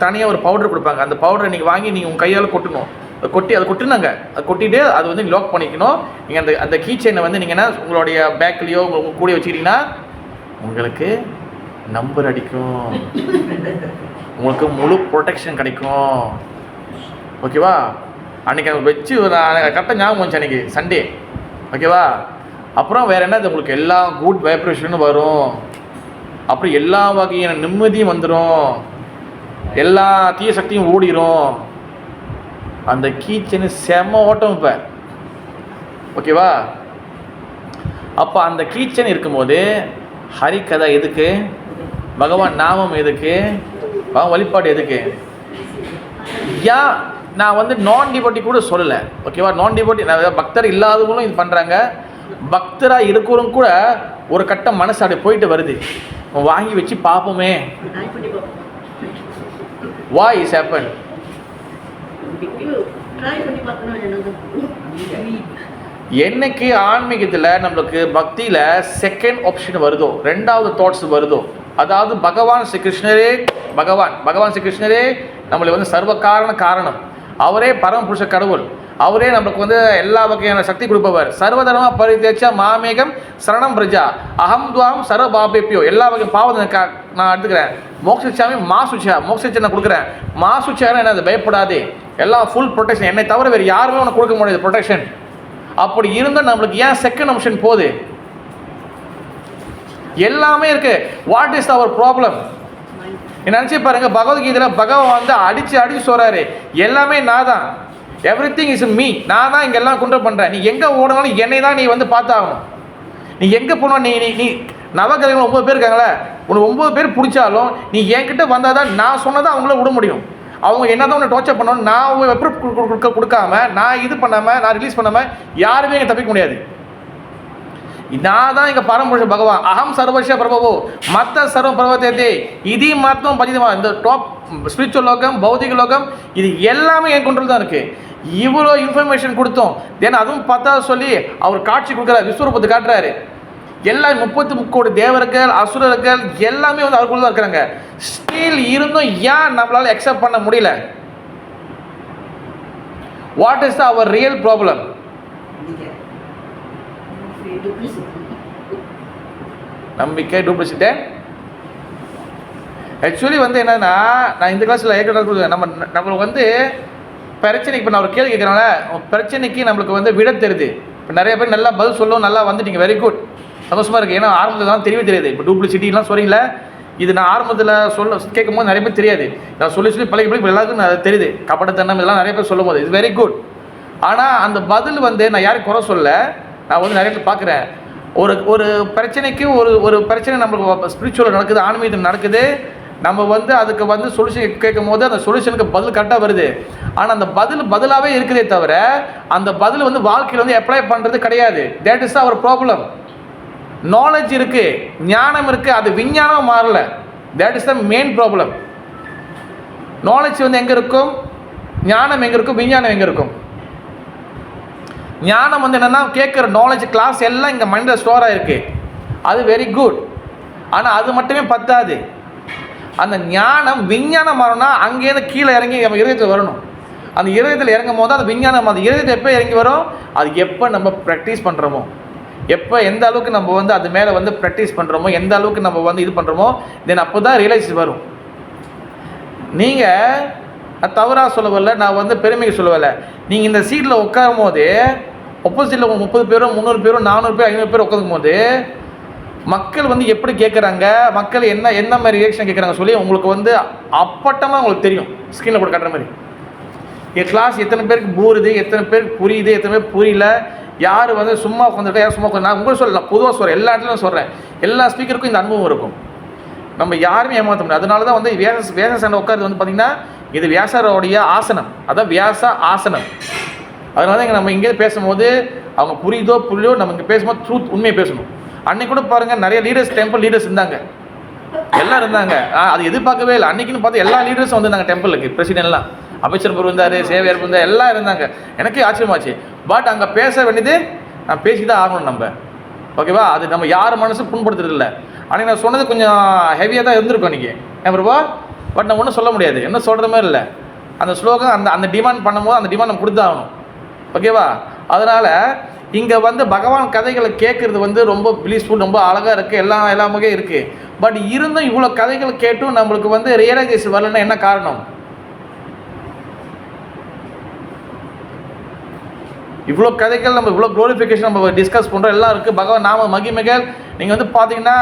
தனியாக ஒரு பவுடர் கொடுப்பாங்க. அந்த பவுடரை நீங்கள் வாங்கி நீங்கள் உங்கள் கையால் கொட்டணும். அதை கொட்டுனாங்க, அதை கொட்டிட்டு அது வந்து லாக் பண்ணிக்கணும். நீங்கள் அந்த கீச்செயினை வந்து நீங்கள் என்ன உங்களுடைய பேக்லேயோ உங்கள் கூட வச்சுக்கிட்டிங்கன்னா உங்களுக்கு நம்பர் அடிக்கும், உங்களுக்கு முழு ப்ரொடெக்ஷன் கிடைக்கும். ஓகேவா? அன்றைக்கி அதை வச்சு கரெக்டாக ஞாபகம் வந்துச்சு அன்றைக்கி சண்டே. ஓகேவா? அப்புறம் வேறு என்ன, உங்களுக்கு எல்லா குட் வைப்ரேஷனும் வரும், அப்புறம் எல்லா வகையான நிம்மதியும் வந்துடும், எல்லா தீய சக்தியும் ஓடிடும். அந்த கீச்சனு செம்ம ஓட்டம் இப்போ. ஓகேவா? அப்போ அந்த கீச்சன் இருக்கும்போது ஹரிகதை எதுக்கு, பகவான் நாமம் எதுக்கு, பகவான் வழிபாடு எதுக்கு? நான் வந்து நான் டிவோட்டி கூட சொல்லலை. ஓகேவா? நான் டிவோட்டி பக்தர் இல்லாதவங்களும் இது பண்ணுறாங்க, பக்தராக இருக்கிறவங்க கூட ஒரு கட்டம் மனசு அப்படி போயிட்டு வருது, வாங்கி வச்சு பார்ப்போமே. Why is happen? என்னைக்கு ஆன்மீகத்தில் நம்மளுக்கு பக்தியில் செகண்ட் ஆப்ஷன் வருதோ, ரெண்டாவது தாட்ஸ் வருதோ, அதாவது பகவான் ஸ்ரீ கிருஷ்ணரே நம்மளுக்கு வந்து சர்வ காரணம். அவரே பரமபுருஷ கடவுள். அவரே நமக்கு வந்து எல்லா வகையான சக்தி கொடுப்பவர். சர்வதர்ம பரிதேட்ச மாமேகம் சரணம் பிரஜா அகம் துவாம் சர்வ பாபேப்பியோ. எல்லா வகை பாவத்தை நான் எடுத்துக்கிறேன். மோக்ஷிச்சாமி மாசுச்சா, மோக்ஷிச்சை நான் கொடுக்குறேன். மாசுச்சாரம் என்ன, அது பயப்படாதே, எல்லாம் ஃபுல் ப்ரொடெக்ஷன். என்னை தவிர வேறு யாருமே உனக்கு கொடுக்க முடியாது ப்ரொடெக்ஷன். அப்படி இருந்தால் நம்மளுக்கு ஏன் செகண்ட் ஆப்ஷன் போகுது? எல்லாமே இருக்கு. What is our problem? நினச்சி பாருங்க, பகவத்கீதையில் பகவான் வந்து அடிச்சு சொல்றாரு, எல்லாமே நான் தான், எவ்ரிதிங் இஸ் மீ, நான் தான் இங்கெல்லாம் கொண்டு பண்ணுறேன். நீ எங்கே ஓடனாலும் என்னை தான் நீ வந்து பார்த்தாகணும். நீ எங்கே போனோம், நீ நவகிரகங்கள் 9 பேர் இருக்காங்களே, உனக்கு 9 பேர் பிடிச்சாலும் நீ என்கிட்ட வந்தால் தான் நான் சொன்னதை அவங்கள விட முடியும். அவங்க என்ன தான் உன்னை டார்ச்சர் பண்ணணும், நான் எப்படி கொடுக்காம, நான் இது பண்ணாமல், நான் ரிலீஸ் பண்ணாமல் யாருமே இங்கே தப்பிக்க முடியாது. நான் தான் இங்கே பரமபுருஷ பகவான். அகம் சர்வஸ்ய பிரபவோ மத்த சர்வ பர்வத்தே இது மாத்தம் பதிதமா. இந்த டாப் ஸ்பிரிச்சுவல் லோகம், பௌதிக லோகம், இது எல்லாமே என் கொண்டு தான் இருக்குது. இவ்வளோ இன்ஃபர்மேஷன் கொடுத்தோம். தென் அதுவும் பார்த்தா சொல்லி அவர் காட்சி கொடுக்குறாரு, விஸ்வரூபத்தை காட்டுறாரு. எல்லாம் 33 கோடி தேவர்கள், அசுரர்கள் எல்லாமே வந்து அவருக்குள்ள தான் இருக்கிறாங்க. ஸ்டில் இருந்தும் ஏன் நம்மளால அக்செப்ட் பண்ண முடியல? What is our real problem? நம்பிக்கை, டூப்ளிசிட்டி. ஆக்சுவலி வந்து என்னன்னா, நான் இந்த கிளாஸில் நம்மளுக்கு வந்து பிரச்சனைக்கு, இப்போ நான் ஒரு கேள்வி கேட்குறேன்ல, பிரச்சனைக்கு நம்மளுக்கு வந்து விட தெரியுது. இப்போ நிறைய பேர் நல்லா பதில் சொல்லவும் நல்லா வந்துட்டீங்க, வெரி குட், சந்தோஷமாக இருக்குது. ஏன்னா ஆரம்பத்தில் தான் தெரியவே தெரியாது. இப்போ டூப்ளிசிட்டிலாம் சொல்கிறீங்கள, இது நான் ஆரம்பத்தில் கேட்கும் போது நிறைய பேர் தெரியாது. நான் சொல்லி பழகி இப்போ எல்லாருக்கும் அது தெரியுது. கபடத்தன்னம் இதெல்லாம் நிறைய பேர் சொல்லும் போது இது வெரி குட். ஆனால் அந்த பதில் வந்து நான் யாரும் குறை சொல்ல, நான் வந்து நிறைய பேர் பார்க்குறேன். ஒரு பிரச்சனைக்கு ஒரு பிரச்சனை நம்மளுக்கு ஸ்பிரிச்சுவல் நடக்குது, ஆன்மீகத்தில் நடக்குது. நம்ம வந்து அதுக்கு வந்து சொல்யூஷன் கேட்கும் போது அந்த சொல்யூஷனுக்கு பதில் கரெக்டாக வருது. ஆனால் அந்த பதிலாகவே இருக்குதே தவிர அந்த பதில் வந்து வாழ்க்கையில் வந்து அப்ளை பண்ணுறது கிடையாது. That is our problem. Knowledge இருக்குது, ஞானம் இருக்குது, அது விஞ்ஞானம் மாறல. That is the main problem. Knowledge வந்து எங்கே இருக்கும், ஞானம் எங்கே இருக்கும், விஞ்ஞானம் எங்கே இருக்கும்? ஞானம் வந்து என்னென்னா கேட்குற நாலேஜ் கிளாஸ் எல்லாம் இங்கே மைண்டில் ஸ்டோர் ஆகிருக்கு, அது வெரி குட். ஆனால் அது மட்டுமே பத்தாது. அந்த ஞானம் விஞ்ஞானம் மாறணும்னா அங்கேருந்து கீழே இறங்கி நம்ம இதயத்தில் வரணும். அந்த இதயத்தில் இறங்கும் போது அது விஞ்ஞானம், அந்த இதயத்தை எப்போ இறங்கி வரும், அது எப்போ நம்ம ப்ராக்டிஸ் பண்ணுறோமோ, எப்போ எந்த அளவுக்கு நம்ம வந்து அது மேலே வந்து ப்ராக்டிஸ் பண்ணுறோமோ, எந்த அளவுக்கு நம்ம வந்து இது பண்ணுறோமோ, தென் அப்போ தான் ரியலைஸ் வரும். நீங்கள் தவறாக சொல்லவில்லை, நான் வந்து பெருமைக்கு சொல்லவில்லை. நீங்கள் இந்த சீட்டில் உட்காரும் போது ஆப்போசிட்டில் 30 பேரோ 300 பேரோ 400 பேர் 500 பேர் உட்காரும் போது மக்கள் வந்து எப்படி கேட்குறாங்க, மக்கள் என்ன மாதிரி ரியாக்ஷன் கேட்குறாங்க சொல்லி உங்களுக்கு வந்து அப்பட்டமாக உங்களுக்கு தெரியும். ஸ்க்ரீனில் கூட காட்டுற மாதிரி என் கிளாஸ் எத்தனை பேருக்கு பூருது, எத்தனை பேருக்கு புரியுது, எத்தனை பேர் புரியல, யார் வந்து சும்மா உட்காந்துருக்கா, யார் சும்மா உட்காந்து. நான் உங்களுக்கு சொல்லலாம், பொதுவாக சொல்கிறேன், எல்லா இடத்துலையும் சொல்கிறேன், எல்லா ஸ்பீக்கருக்கும் இந்த அனுபவம் இருக்கும். நம்ம யாருமே ஏமாற்ற முடியாது. அதனால தான் வந்து வியாச உட்காருது வந்து பார்த்திங்கன்னா இது வியாசரோடைய ஆசனம், அதான் வியாச ஆசனம். அதனால தான் நம்ம இங்கே பேசும்போது அவங்க புரியுதோ புரியோ நம்ம இங்கே பேசும்போது ட்ரூத் உண்மையை பேசணும். அன்றைக்கி கூட பாருங்கள், நிறைய லீடர்ஸ், டெம்பிள் லீடர்ஸ் இருந்தாங்க, எல்லாம் இருந்தாங்க. அது எதிர்பார்க்கவே இல்லை. அன்றைக்கின்னு பார்த்து எல்லா லீடர்ஸும் வந்துருந்தாங்க டெம்பிளுக்கு. பிரசிடென்ட்லாம், அமைச்சர் இருந்தார், சேவையர் இருந்தார், எல்லாம் இருந்தாங்க. எனக்கே ஆச்சரியமாச்சு. பட் அங்கே பேச வேண்டியது நான் பேசி தான் ஆகணும் நம்ம, ஓகேவா? அது நம்ம யார் மனசு புண்படுத்துறது இல்லை. அன்றைக்கி நான் சொன்னது கொஞ்சம் ஹெவியாக தான் இருந்திருக்கும் அன்றைக்கி, ஏன் ப்ரோ? பட் நான் ஒன்றும் சொல்ல முடியாது, என்ன சொல்கிற மாதிரி இல்லை. அந்த ஸ்லோகம் அந்த டிமாண்ட் பண்ணும்போது அந்த டிமாண்ட் நம்ம கொடுத்தாகணும், ஓகேவா? அதனால் இங்கே வந்து பகவான் கதைகளை கேட்குறது வந்து ரொம்ப ப்ளீஸ்ஃபுல், ரொம்ப அழகாக இருக்குது, எல்லாமே இருக்குது. பட் இருந்தும் இவ்வளோ கதைகள் கேட்டும் நம்மளுக்கு வந்து ரியலைசேஷன் வரலன்னா என்ன காரணம்? இவ்வளோ கதைகள் நம்ம இவ்வளோ க்ளோரிஃபிகேஷன் நம்ம டிஸ்கஸ் பண்ணுறோம், எல்லாம் இருக்குது. பகவான் நாம மகிமைகள் நீங்கள் வந்து பார்த்தீங்கன்னா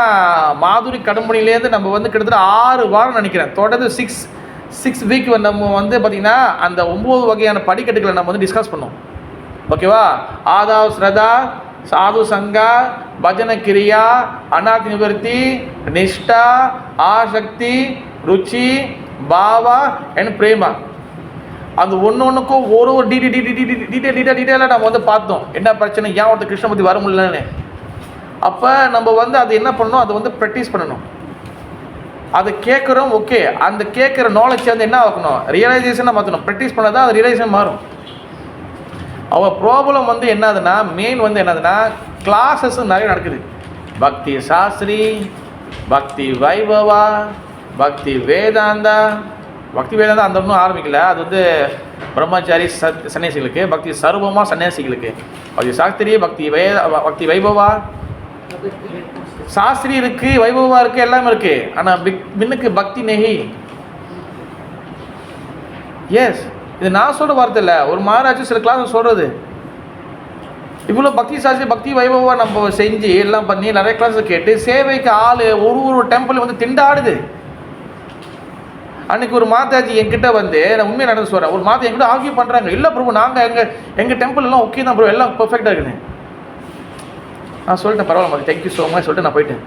மாதுரி கடம்புனிலேருந்து நம்ம வந்து கிட்டத்தட்ட 6 வாரம் நினைக்கிறேன் தொடர்ந்து 6 வீக் நம்ம வந்து பார்த்திங்கன்னா அந்த 9 வகையான படிக்கட்டுகளை நம்ம வந்து டிஸ்கஸ் பண்ணோம், ஓகேவா? ஆதாவ் ஸ்ரதா, சாது சங்கா, பஜன கிரியா, அநாத் நிவர்த்தி, நிஷ்டா, ஆசக்தி, ருச்சி, பாவா அண்ட் பிரேமா. அந்த ஒன்றுக்கும் ஒரு டீட்டெயிலாக நம்ம வந்து பார்த்தோம். என்ன பிரச்சனை, ஏன் ஒருத்தர் கிருஷ்ண பற்றி வர முடியலன்னு. அப்போ நம்ம வந்து அது என்ன பண்ணணும், அதை வந்து ப்ராக்டிஸ் பண்ணணும். அதை கேட்குறோம், ஓகே. அந்த கேட்குற நாலேஜ் வந்து என்ன ஆகணும், ரியலைசேஷனாக மாற்றணும். ப்ராக்டிஸ் பண்ணால் தான் அது ரியலைசேஷன் மாறும். அவள் ப்ராப்ளம் வந்து என்னதுன்னா, மெயின் வந்து என்னதுன்னா, கிளாஸஸ் நிறைய நடக்குது. பக்தி சாஸ்திரி, பக்தி வைபவா, பக்தி வேதாந்தா, பக்தி வேதாந்தம் அந்த ஒன்றும் ஆரம்பிக்கல. அது வந்து பிரம்மச்சாரி சன்னியாசிகளுக்கு, பக்தி சர்வமா சன்னியாசிகளுக்கு. பக்தி சாஸ்திரி, பக்தி வைபவா, சாஸ்திரி இருக்கு, வைபவா இருக்கு, எல்லாமே இருக்கு. ஆனால் பின்னுக்கு பக்தி நெகி. எஸ், இது நான் சொல்ற வார்த்தை இல்லை, ஒரு மகாராஜ் சில கிளாஸ் சொல்றது. இவ்வளோ பக்தி சாஸ்திரி பக்தி வைபவா நம்ம செஞ்சு எல்லாம் பண்ணி நிறைய கிளாஸ் கேட்டு சேவைக்கு ஆள் ஒரு டெம்பிள் வந்து திண்டாடுது. அன்றைக்கி ஒரு மாதாஜி என்கிட்ட வந்து, நான் உண்மையை நடந்து சொல்கிறேன், ஒரு மாதம் என்கிட்ட ஆர்கியூ பண்ணுறாங்க. இல்லை பிரபு, நாங்கள் எங்கள் டெம்பிள் எல்லாம் ஓகே தான் ப்ரோ, எல்லாம் பர்ஃபெக்டாக இருக்குன்னு. நான் சொல்லிட்டேன், பரவாயில்ல மாதிரி தேங்க்யூ ஸோ மச் சொல்லிட்டு நான் போயிட்டேன்.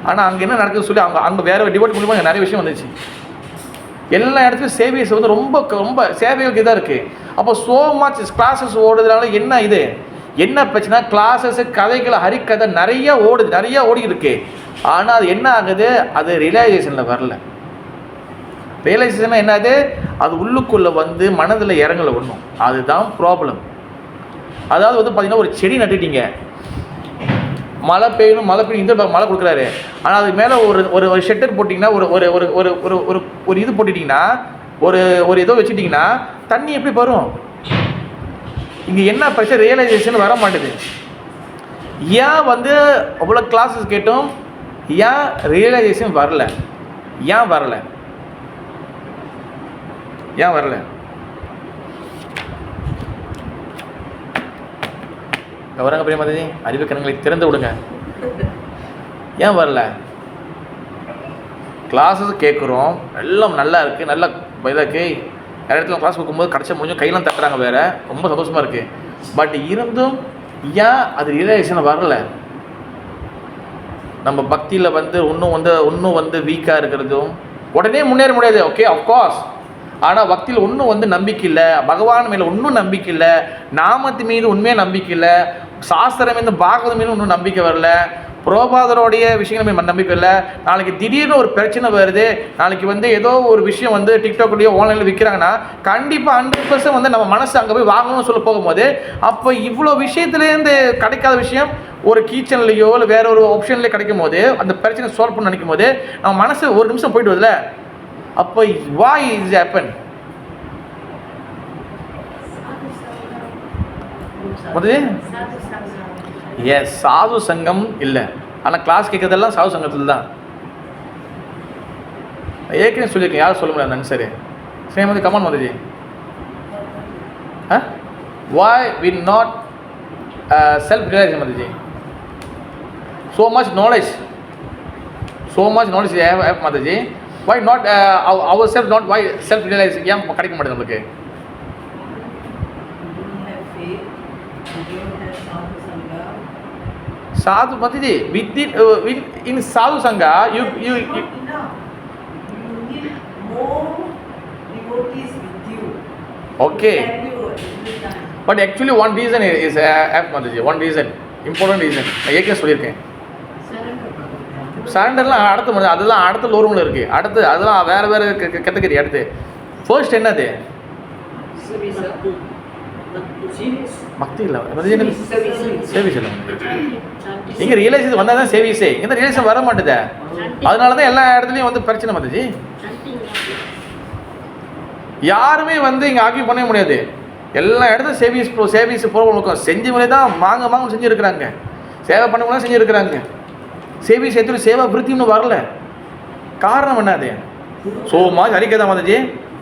ஆனால் அங்கே என்ன நடக்குதுன்னு சொல்லி அங்கே வேறு டிவோட் மூலியமாக நிறைய விஷயம் வந்துச்சு. எல்லா இடத்துலையும் சேவைஸ் வந்து ரொம்ப சேவைகளுக்கு இதாக இருக்குது. அப்போ ஸோ மச் கிளாஸஸ் ஓடுறதுனால என்ன இது என்ன பிரச்சனை? கிளாஸஸ் கதைகள் ஹரிக்கதை நிறைய ஓடி இருக்கு. ஆனால் அது என்ன ஆகுது? அது ரியலைசேஷனில் வரல. ரியலைசேஷன் என்னது? அது உள்ளுக்குள்ளே வந்து மனதில் இறங்கலை ஒன்றும். அதுதான் ப்ராப்ளம். அதாவது வந்து பார்த்தீங்கன்னா, ஒரு செடி நட்டுட்டீங்க, மழை பெய்யணும் இந்த மழை கொடுக்குறாரு. ஆனால் அதுக்கு மேலே ஒரு ஷெட்டர் போட்டிங்கன்னா, ஒரு இது போட்டுட்டிங்கன்னா, ஒரு இதோ வச்சுட்டிங்கன்னா தண்ணி எப்படி வரும்? இங்கே என்ன பிரச்சனை? ரியலைசேஷன் வர மாட்டேது. ஏன் வந்து அவ்வளோ கிளாஸஸ் கேட்டோம், ஏன் ரியலைசேஷன் வரல? ஏன் வரல? கவரங்க பெரிய மாதிரி அறிவு கணங்களை திறந்து விடுங்க. ஏன் வரல? கிளாஸஸ் கேட்குறோம், எல்லாம் நல்லா இருக்குது, நல்லா இதாக்கு நிறைய இடத்துல கிளாஸ் கொடுக்கும்போது கடைசி முடிஞ்சும் கையெல்லாம் தட்டுறாங்க, வேறு ரொம்ப சந்தோஷமாக இருக்குது. பட் இருந்தும் ஏன் அது ரியலைசேஷன் வரல? நம்ம பக்தியில் வந்து இன்னும் வந்து வீக்காக இருக்கிறதும், உடனே முன்னேற முடியாது. Okay, of course. ஆனால் பக்தியில் ஒன்றும் வந்து நம்பிக்கை இல்லை, பகவான் மேலே ஒன்றும் நம்பிக்கை இல்லை, நாமத்து மீது உண்மையாக நம்பிக்கை இல்லை, சாஸ்திரம் மீது பாகவதம் மீது ஒன்றும் நம்பிக்கை வரல, புரோபாதரோடைய விஷயங்கள் மீது நம்பிக்கை இல்லை. நாளைக்கு திடீர்னு ஒரு பிரச்சனை வருது, நாளைக்கு வந்து ஏதோ ஒரு விஷயம் வந்து டிக்டாக்லேயோ ஆன்லைனில் விற்கிறாங்கன்னா கண்டிப்பாக 100% வந்து நம்ம மனசு அங்கே போய் வாங்கணும்னு சொல்ல போகும்போது, அப்போ இவ்வளோ விஷயத்துலேருந்து கிடைக்காத விஷயம் ஒரு கிச்சன்லேயோ இல்லை வேற ஒரு ஆப்ஷன்லேயே கிடைக்கும் போது, அந்த பிரச்சனை சால்வ் பண்ண நினைக்கும் போது நம்ம மனசு ஒரு நிமிஷம் போயிட்டு வருதுல. அப்போ why is happen? எஸ், சாது சங்கம் இல்லை. ஆனால் கிளாஸ் கேட்கறதெல்லாம் சாது சங்கத்தில் தான். ஏற்கனவே சொல்லியிருக்கேன், யாரும் சொல்ல முடியாது. சரி ஸ்ரீமதி கமன் Madhuji, why we not self-realization Madhuji? so much knowledge I have Madhuji. why not ourselves, not why self-realization? ஏன் கிடைக்க மாட்டேது நம்மளுக்கு? Sadhu Mataji, in Sadhu Sangha, you need more devotees with you. Okay. But actually one reason is Mataji, one reason, important reason. நான் ஏற்கனவே சொல்லியிருக்கேன். சரண்டர்லாம் அடுத்த முடியாது, அதெல்லாம் அடுத்த லோரூமில் இருக்குது. அடுத்து அதெல்லாம் வேறு கேட்டகரி. அடுத்து ஃபர்ஸ்ட் என்னது? பக்தி இல்லை, சேவிஸ் இல்லை. இங்கே ரியலைஸ் வந்தால் தான் சேவிஸே. இங்கே ரியலைஸ் வர மாட்டேது. அதனால தான் எல்லா இடத்துலையும் வந்து பிரச்சனை வந்துச்சு. யாருமே வந்து இங்கே ஆர்கியூ பண்ணவே முடியாது. எல்லா இடத்துலையும் சேவிஸ் ப்ரோக்ராம் செஞ்ச முறை தான் வாங்க செஞ்சுருக்கிறாங்க, சேவை பண்ண முடியாது செஞ்சுருக்கிறாங்க. சேவிஸ் எடுத்துட்டு சேவா விருத்தின்னு வரல. காரணம் என்னது? ஸோ மாதிரி அறிக்கை தான் வந்துச்சு.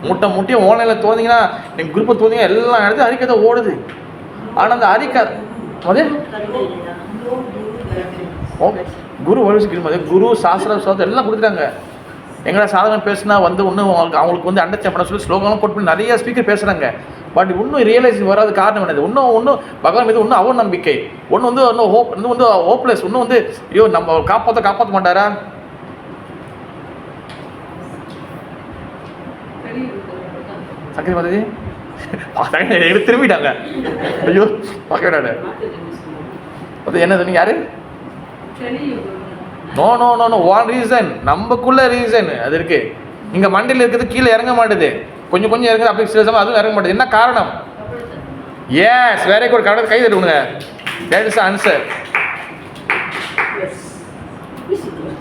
முட்டையும் ஆன்லைனில் தோந்திங்கன்னா, நீங்கள் குரூப்பை தோந்திங்கன்னா எல்லா இடத்துலையும் அறிக்கை தான் ஓடுது. ஆனால் அந்த அறிக்கை அது குரு வழிசிக்கும் குரு சாஸ்திரம் எல்லாம் கொடுத்துட்டாங்க. எங்கடா சாதனை பேசுனா வந்து இன்னும் அவங்களுக்கு வந்து அண்டர்ஸ்டாண்ட் பண்ண சொல்லி ஸ்லோகம்லாம் போட்டு பண்ணி நிறைய ஸ்பீக்கர் பேசுகிறாங்க. பட் இன்னும் ரியலைஸ் வராது. காரணம் என்னது? இன்னும் பகவான் மீது இன்னும் அவன் நம்பிக்கை, இன்னும் ஹோப்லெஸ், இன்னும் வந்து ஐயோ நம்ம காப்பாற்ற மாட்டாரா? சக்கரை மாதாஜி எடுத்து திரும்பிட்டாங்க. ஐயோ பார்க்க விடாது. அது என்ன சொன்னீங்க? யாரு? நோ ஒன் ரீசன், நமக்குள்ள ரீசன் அது இருக்கு. இங்கே மண்டியில் இருக்கிறது கீழே இறங்க மாட்டுது, கொஞ்சம் இறங்குது, அப்படி சில சமயம் அதுவும் இறங்க மாட்டேது. என்ன காரணம்? எஸ், வேற ஒரு கடவுள் கை தட்டுங்க. That is answer.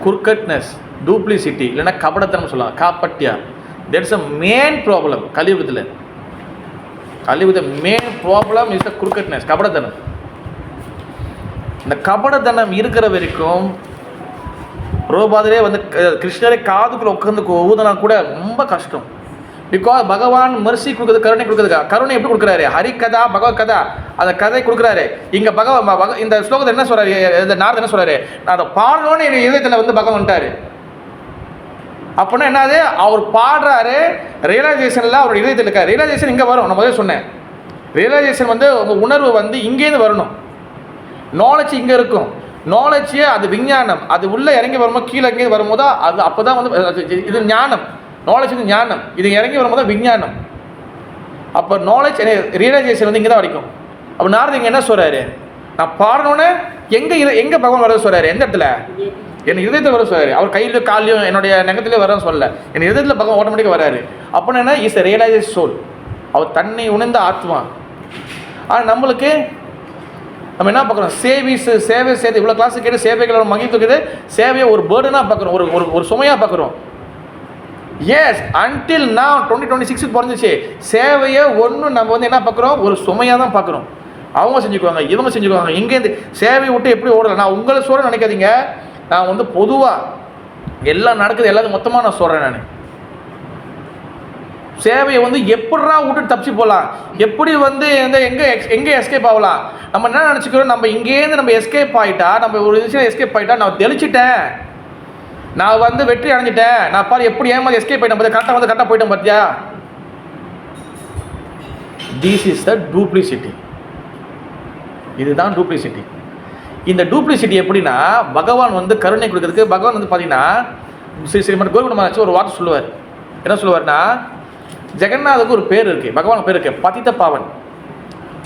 Crookedness, duplicity, இல்லைன்னா கபடத்தனம் சொல்லலாம். காப்பட்டியா தட்ஸ் அ மெயின் ப்ராப்ளம் கலியுகத்தில். கலியுகத்தில் main problem is the crookedness, கபடத்தனம். இந்த கபடத்தனம் இருக்கிற வரைக்கும் ரோபாதரே வந்து கிருஷ்ணரை காதுக்குள்ள உட்காந்து ஊதுனா கூட ரொம்ப கஷ்டம். பிகாஸ் பகவான் மெர்சி கொடுக்குறது, கருணை கொடுக்குறது. கருணை எப்படி கொடுக்குறாரு? ஹரிகதா, பகவத் கதா, அந்த கதை கொடுக்குறாரு. இங்கே இந்த ஸ்லோகத்தை என்ன சொல்றாரு? நாரதர் என்ன சொல்றாரு? நான் அதை பாடணும்னு என் இதயத்தில் வந்து பகவான் வந்துட்டாரு. அப்படின்னா என்னது? அவர் பாடுறாரு, ரியலைசேஷனில் அவர் இதயத்தில் இருக்காரு. ரியலைசேஷன் இங்கே வரும். நான் முதல்ல சொன்னேன், ரியலைசேஷன் வந்து உங்கள் உணர்வு வந்து இங்கேருந்து வரணும். நாலேஜ் இங்கே இருக்கும். நாலேஜே அது விஞ்ஞானம். அது உள்ளே இறங்கி வரும்போது, கீழே இங்கே வரும்போது அது அப்போ தான் வந்து இது ஞானம். நாலேஜ் வந்து ஞானம். இது இறங்கி வரும்போது தான் விஞ்ஞானம். அப்போ நாலேஜ் ரியலைசேஷன் வந்து இங்கே தான் வரைக்கும். அப்போ நாரதர் இங்கே என்ன சொல்கிறாரு? நான் பாடணுன்னு எங்கே பகவான் வர சொல்கிறாரு? எந்த இடத்துல? என் இதயத்தில் வர சொல்கிறாரு. அவர் கையிலையும் காலையும் என்னுடைய நகத்திலே வரன்னு சொல்லலை. என் இதயத்தில் பகவான் ஆட்டோமேட்டிக்காக வராரு. அப்படின்னா என்ன? Is a realisation soul. அவர் தன்னை உணர்ந்த ஆத்மா. ஆனால் நம்மளுக்கு நம்ம என்ன பார்க்குறோம்? சேவை செய்து இவ்வளோ கிளாஸு கேட்டு சேவைகளோட மகிழ்த்துக்குது. சேவையை ஒரு பேர்டனாக பார்க்குறோம், ஒரு சுமையாக பார்க்குறோம். எஸ், அன்டில் நான் 2026 பிறந்துச்சு, சேவையை ஒன்று நம்ம வந்து என்ன பார்க்குறோம்? ஒரு சுமையாக தான் பார்க்குறோம். அவங்க செஞ்சுக்குவாங்க, இவங்க செஞ்சுக்குவாங்க. இங்கேருந்து சேவையை விட்டு எப்படி ஓடலை? நான் உங்களை சொல்கிறேன் நினைக்காதீங்க. நான் வந்து பொதுவாக எல்லாம் நடக்குது, எல்லாத்தையும் மொத்தமாக நான் சொல்கிறேன். நான் சேவையை வந்து எப்படா விட்டுட்டு தப்பிச்சு போகலாம், எப்படி வந்து எங்கே எஸ்கேப் ஆகலாம். நம்ம என்ன நினச்சிக்கிறோம்? நம்ம இங்கேருந்து நம்ம எஸ்கேப் ஆகிட்டா, நம்ம ஒரு விஷயம் எஸ்கேப் ஆகிட்டா, நான் தெளிச்சிட்டேன், நான் வந்து வெற்றி அடைஞ்சிட்டேன், நான் பாரு எப்படி ஏமாதி எஸ்கேப் ஆகிட்டேன், கரெக்டாக போயிட்டேன் பார்த்தியா? This is the duplicity. இதுதான் டூப்ளிசிட்டி. இந்த டூப்ளிசிட்டி எப்படின்னா, பகவான் வந்து கருணை கொடுக்கறதுக்கு பகவான் வந்து பார்த்தீங்கன்னா ஸ்ரீமத் கோவிந்தமாச்சு ஒரு வார்த்தை சொல்லுவார். என்ன சொல்லுவார்னா, ஜெகநாதருக்கு ஒரு பேர் இருக்குது, பகவான் பேர் இருக்குது, பதித்த பாவன்.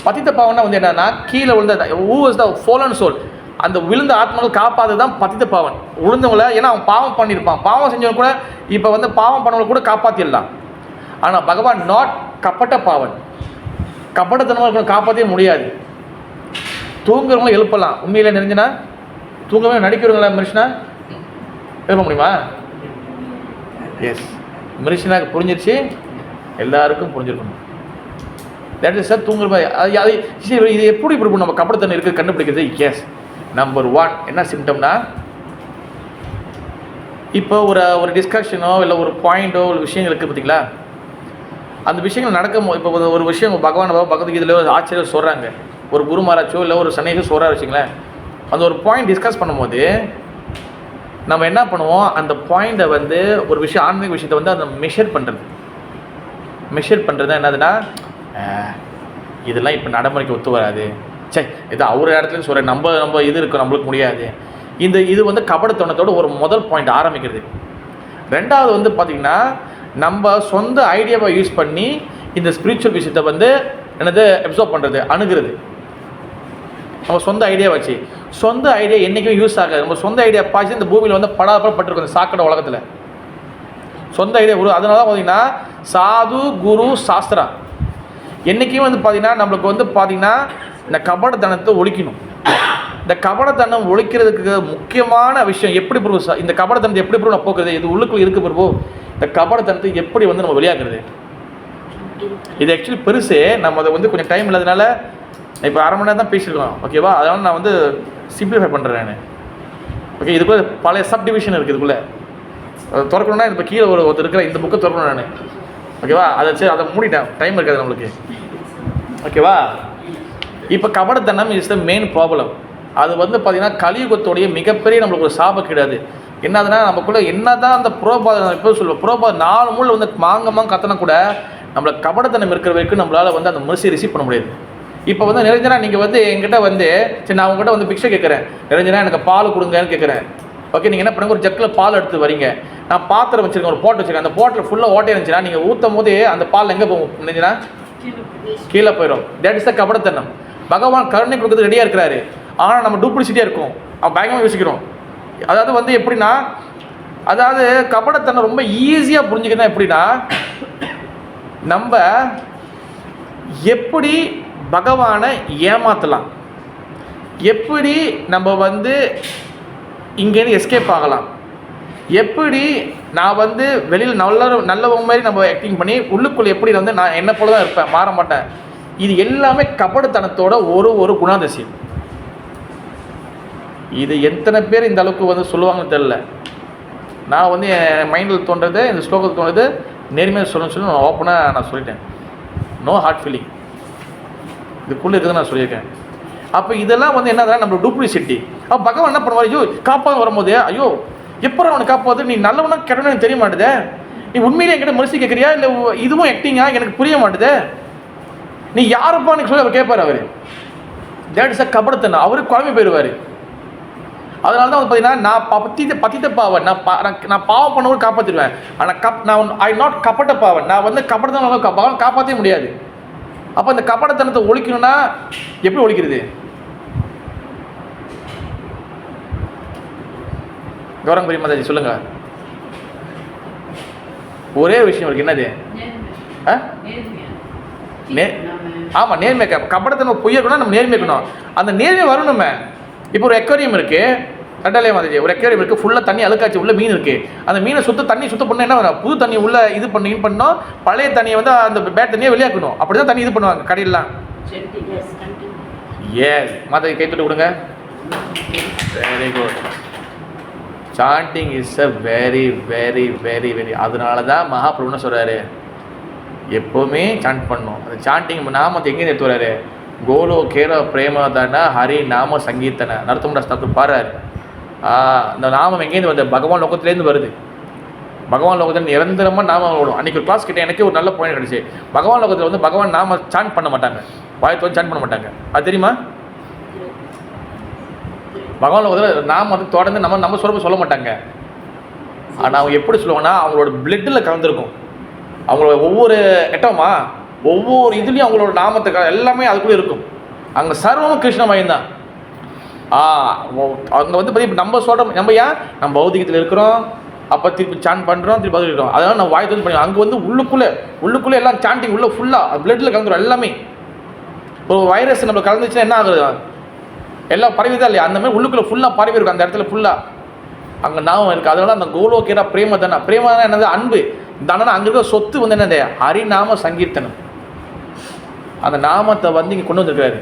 பதித்த பாவன்னா வந்து என்னன்னா, கீழே விழுந்த ஹூ இஸ் த ஃபோலன் சோல், அந்த விழுந்த ஆத்மாக்கள் காப்பாது தான் பதித்த பாவன். விழுந்தவங்கள, ஏன்னா அவன் பாவம் பண்ணியிருப்பான், பாவம் செஞ்சவங்க கூட இப்போ வந்து பாவம் பண்ணவங்க கூட காப்பாற்றிடலாம். ஆனால் பகவான் நாட் கப்பட்ட பாவன். கப்பட்டத்தனமாக காப்பாற்றவே முடியாது. தூங்குறவங்களும் எழுப்பலாம். உண்மையில் நெறிஞ்சுன்னா தூங்கவே நடிக்கிறவங்களா மனுஷனா எழுப்ப முடியுமா? எஸ், மனுஷனாக புரிஞ்சிருச்சு, எல்லாருக்கும் புரிஞ்சிருக்கணும். தட் இஸ் சார் தூங்குற மாதிரி. அது இது எப்படி இப்படி நம்ம கப்படத்தன்மை இருக்குது கண்டுபிடிக்கிறது? எஸ், நம்பர் 1 என்ன சிம்டம்னா, இப்போ ஒரு டிஸ்கஷனோ இல்லை ஒரு பாயிண்டோ ஒரு விஷயங்கள் இருக்குது பார்த்தீங்களா, அந்த விஷயங்கள் நடக்கும். இப்போ ஒரு விஷயம் பகவான் பகவத்கீதையில ஒரு ஆச்சரியம் சொல்கிறாங்க, ஒரு குரு மகாராஜோ இல்லை ஒரு சன்னியாசோ சொல்கிறாரு வச்சுங்களேன். அந்த ஒரு பாயிண்ட் டிஸ்கஸ் பண்ணும்போது நம்ம என்ன பண்ணுவோம்? அந்த பாயிண்ட்டை வந்து ஒரு விஷயம், ஆன்மீக விஷயத்தை வந்து அந்த மெஷர் பண்ணுறது என்னதுன்னா, இதெல்லாம் இப்போ நடைமுறைக்கு ஒத்து வராது, சரி இது அவர் இடத்துலன்னு சொல்கிறேன், நம்ம இது இருக்கும், நம்மளுக்கு முடியாது. இது வந்து கபடத்தனத்தோட ஒரு முதல் பாயிண்ட் ஆரம்பிக்கிறது. ரெண்டாவது வந்து பார்த்திங்கன்னா, நம்ம சொந்த ஐடியாவை யூஸ் பண்ணி இந்த ஸ்பிரிச்சுவல் விஷயத்தை வந்து என்னது அப்சர்வ் பண்ணுறது, அணுகிறது. நம்ம சொந்த ஐடியா வச்சு, சொந்த ஐடியா என்றைக்கும் யூஸ் ஆகாது. நம்ம சொந்த ஐடியா பாய்ச்சி இந்த பூமியில் வந்து படாப்பட்டிருக்கும் இந்த சாக்கடை உலகத்தில். சொந்த ஐடியா குரு. அதனால தான் பார்த்தீங்கன்னா சாது குரு சாஸ்திரா என்றைக்கும் வந்து பார்த்திங்கன்னா நம்மளுக்கு வந்து பார்த்திங்கன்னா இந்த கபடத்தனத்தை ஒழிக்கணும். இந்த கபடத்தனம் ஒழிக்கிறதுக்கு முக்கியமான விஷயம் எப்படி பிரபு, இந்த கபடத்தனத்தை எப்படி பிரபு நான் போக்குறது? இது உள்ளுக்குள்ள இருக்குது பிரபு. இந்த கபடத்தனத்தை எப்படி வந்து நம்ம வெளியாக்குறது? இது ஆக்சுவலி பெருசு. நம்ம அதை வந்து கொஞ்சம் டைம் இல்லாதனால இப்போ அரை மணி நேரம் தான் பேசியிருக்கோம், ஓகேவா? அதனால் நான் வந்து சிம்பிளிஃபை பண்ணுறேன் நான். ஓகே, இதுக்குள்ளே பழைய சப் டிவிஷன் இருக்குது. இதுக்குள்ளே திறக்கணும்னா இப்போ கீழே ஒருத்தர் இருக்கிற இந்த புக்கை திறக்கணும் நான், ஓகேவா? அதை மூடிட்டேன், டைம் இருக்காது நம்மளுக்கு, ஓகேவா? இப்போ கபடத்தனம் இஸ் த மெயின் ப்ராப்ளம். அது வந்து பார்த்திங்கன்னா கலியுகத்தோடைய மிகப்பெரிய நம்மளுக்கு ஒரு சாபம் கிடையாது. என்னதுன்னா, நமக்குள்ளே என்ன தான் அந்த புரோபாதம் இப்போ சொல்லுவோம், புரோபாதம் 4 மூலம் வந்து மாங்கமாக கத்தனா கூட நம்மளை கபடத்தனம் இருக்கிற வரைக்கும் நம்மளால் வந்து அந்த மெர்சி ரிசீவ் பண்ண முடியாது. இப்போ வந்து நிரஞ்சனா நீங்கள் வந்து என்கிட்ட வந்து சரி நான் உங்ககிட்ட வந்து பிக்ஷை கேட்குறேன், நிரஞ்சனா எனக்கு பால் கொடுங்கன்னு கேட்குறேன். ஓகே, நீங்கள் என்ன பண்ணுங்க, ஒரு ஜக்கில் பால் எடுத்து வரீங்க, நான் பாத்திரம் வச்சுருக்கேன், ஒரு போட்டு வச்சுருக்கேன், அந்த போட்டில் ஃபுல்லாக ஓட்டை இருந்துச்சுன்னா நீங்கள் ஊற்றும் போது அந்த பால் எங்கே போகும் நிரஞ்சனா? கீழே போயிடும். தட் இஸ் த கபடத்தனம். பகவான் கருணை கொடுக்குறது ரெடியாக இருக்கிறாரு, ஆனால் நம்ம டூப்ளிசிட்டியாக இருக்கும், அவன் பயங்கரமாக யோசிக்கிறோம். அதாவது வந்து எப்படின்னா, அதாவது கபடத்தனம் ரொம்ப ஈஸியாக புரிஞ்சுக்கிறதா எப்படின்னா, நம்ம எப்படி பகவானை ஏமாற்றலாம், எப்படி நம்ம வந்து இங்கேருந்து எஸ்கேப் ஆகலாம், எப்படி நான் வந்து வெளியில் நல்லவங்க மாதிரி நம்ம ஆக்டிங் பண்ணி உள்ளுக்குள்ளே எப்படி வந்து நான் என்ன போல தான் இருப்பேன், மாற மாட்டேன். இது எல்லாமே கபடத்தனத்தோட ஒரு குணாதிசயம். இது எத்தனை பேர் இந்த அளவுக்கு வந்து சொல்லுவாங்கன்னு தெரியல. நான் வந்து என் மைண்டில் தோன்றது, இந்த ஸ்லோகத்தில் தோன்றது நேர்மையாக சொல்லணும்னு நான் ஓப்பனாக நான் சொல்லிட்டேன். நோ ஹார்ட் ஃபீலிங் இதுக்குள்ளே இருக்குதுன்னு நான் சொல்லியிருக்கேன். அப்போ இதெல்லாம் வந்து என்னதான் நம்ம டூப்ளிசிட்டி. அப்போ பகவான் என்ன பண்ணுவார், ஐயோ காப்பாற்ற வரும்போது ஐயோ எப்போ அவனை காப்பாற்று, நீ நல்லவனா கெட்டவனு தெரிய மாட்டுதே, நீ உண்மையிலே என்கிட்ட மனசு கேட்குறியா இல்லை இதுவும் ஆக்டிங்கா எனக்கு புரிய மாட்டுதே, நீ யாருப்பா எனக்கு சொல்லி அவர் கேட்பார். அவர் தேட் இஸ் அ கபடத்தனை. அவருக்கு குழம்பு போயிடுவார். அதனால தான் வந்து பார்த்தீங்கன்னா நான் பத்தித்த பாவன், நான் பாவம் பண்ணவும் காப்பாற்றிடுவேன். ஆனால் நான் ஐ நாட் கப்பட்ட பாவன், நான் வந்து கப்படத்தனம் பாவன் காப்பாற்றவே முடியாது. அப்போ அந்த கப்படத்தனத்தை ஒழிக்கணும்னா எப்படி ஒழிக்கிறது? கௌரங்க பெரிய மாதாஜி சொல்லுங்க. ஒரே விஷயம் இருக்கு, என்னது? ஆமாம், நேர்மை. கப்படத்தனம் பொய் இருக்கணும், நம்ம நேர்மை இருக்கணும். அந்த நேர்மை வரணுமே. இப்போ ஒரு அக்வேரியம் இருக்குது, ரெண்டாலயம் மாதிரி ஒரு அக்வேரியம் இருக்குது, ஃபுல்லாக தண்ணி அழுக்காச்சு, உள்ள மீன் இருக்குது. அந்த மீனை தண்ணி சுத்தம் பண்ண என்ன வேணும், புது தண்ணி உள்ள இது பண்ணோம், பழைய தண்ணியை வந்து அந்த பேட் தண்ணியை வெளியாக்கணும். அப்படி தான் தண்ணி இது பண்ணுவாங்க கடையிலாம். எஸ் மாதாஜி கை தட்டி கொடுங்க. Very good. Sanding is a very very very very. அதனால தான் மகாபிரபுன்னு சொல்கிறாரு எப்போவுமே சாண்ட் பண்ணணும். அந்த சாண்டிங் நாமத்தை எங்கேருந்து எடுத்து வர்றாரு? கோலோ கேர பிரேமதான ஹரி நாம சங்கீத்தனை நரத்தமுடாஸ் தாக்கூர் பாடுறாரு. இந்த நாமம் எங்கேருந்து வருது? பகவான் லோகத்துலேருந்து வருது. பகவான் லோகத்தில் நிரந்தரமாக நாமம் ஓடும். அன்றைக்கி ஒரு கிளாஸ் கிட்டே எனக்கே ஒரு நல்ல பாயிண்ட் கிடச்சி. பகவான் லோகத்தில் வந்து பகவான் நாம சாண்ட் பண்ண மாட்டாங்க, வாயத்தை வந்து சாண்ட் பண்ண மாட்டாங்க. அது தெரியுமா? பகவான் லோகத்தில் நாம வந்து தொடர்ந்து நம்ம சொல்ல மாட்டாங்க. ஆனால் அவங்க எப்படி சொல்லுவாங்கன்னா அவங்களோட பிளட்டில் கலந்துருக்கும். அவங்களோட ஒவ்வொரு எட்டமா ஒவ்வொரு இதுலேயும் அவங்களோட நாமத்தை எல்லாமே அதுக்குள்ளே இருக்கும். அங்கே சர்வமும் கிருஷ்ணமயம் தான். அங்கே வந்து இப்போ நம்ம சொல்கிறோம், நம்ம ஏன் நம்ம பௌதிகத்தில் இருக்கிறோம், அப்போ திருப்பி சாண்ட் பண்ணுறோம், திருப்பி பதில் இருக்கிறோம். அதனால் நம்ம வாய் வந்து பண்ணுவோம். அங்கே வந்து உள்ளுக்குள்ளே எல்லாம் சாண்டிங் உள்ள ஃபுல்லாக பிளட்டில் கலந்துரும் எல்லாமே. இப்போ வைரஸ் நம்ம கலந்துச்சுன்னா என்ன ஆகுது? எல்லாம் பரவிதான் இல்லையா? அந்த மாதிரி உள்ளுக்குள்ளே ஃபுல்லாக பரவி இருக்கும் அந்த இடத்துல ஃபுல்லாக. அங்கே நாமம் இருக்குது. அதனால அந்த கோலோகேரா பிரேமதானா, பிரேமதானா என்னது? அன்பு. தானா அங்கே இருக்கிற சொத்து வந்து என்னது? ஹரிநாம சங்கீர்த்தனம். அந்த நாமத்தை வந்து இங்கே கொண்டு வந்திருக்கிறாரு.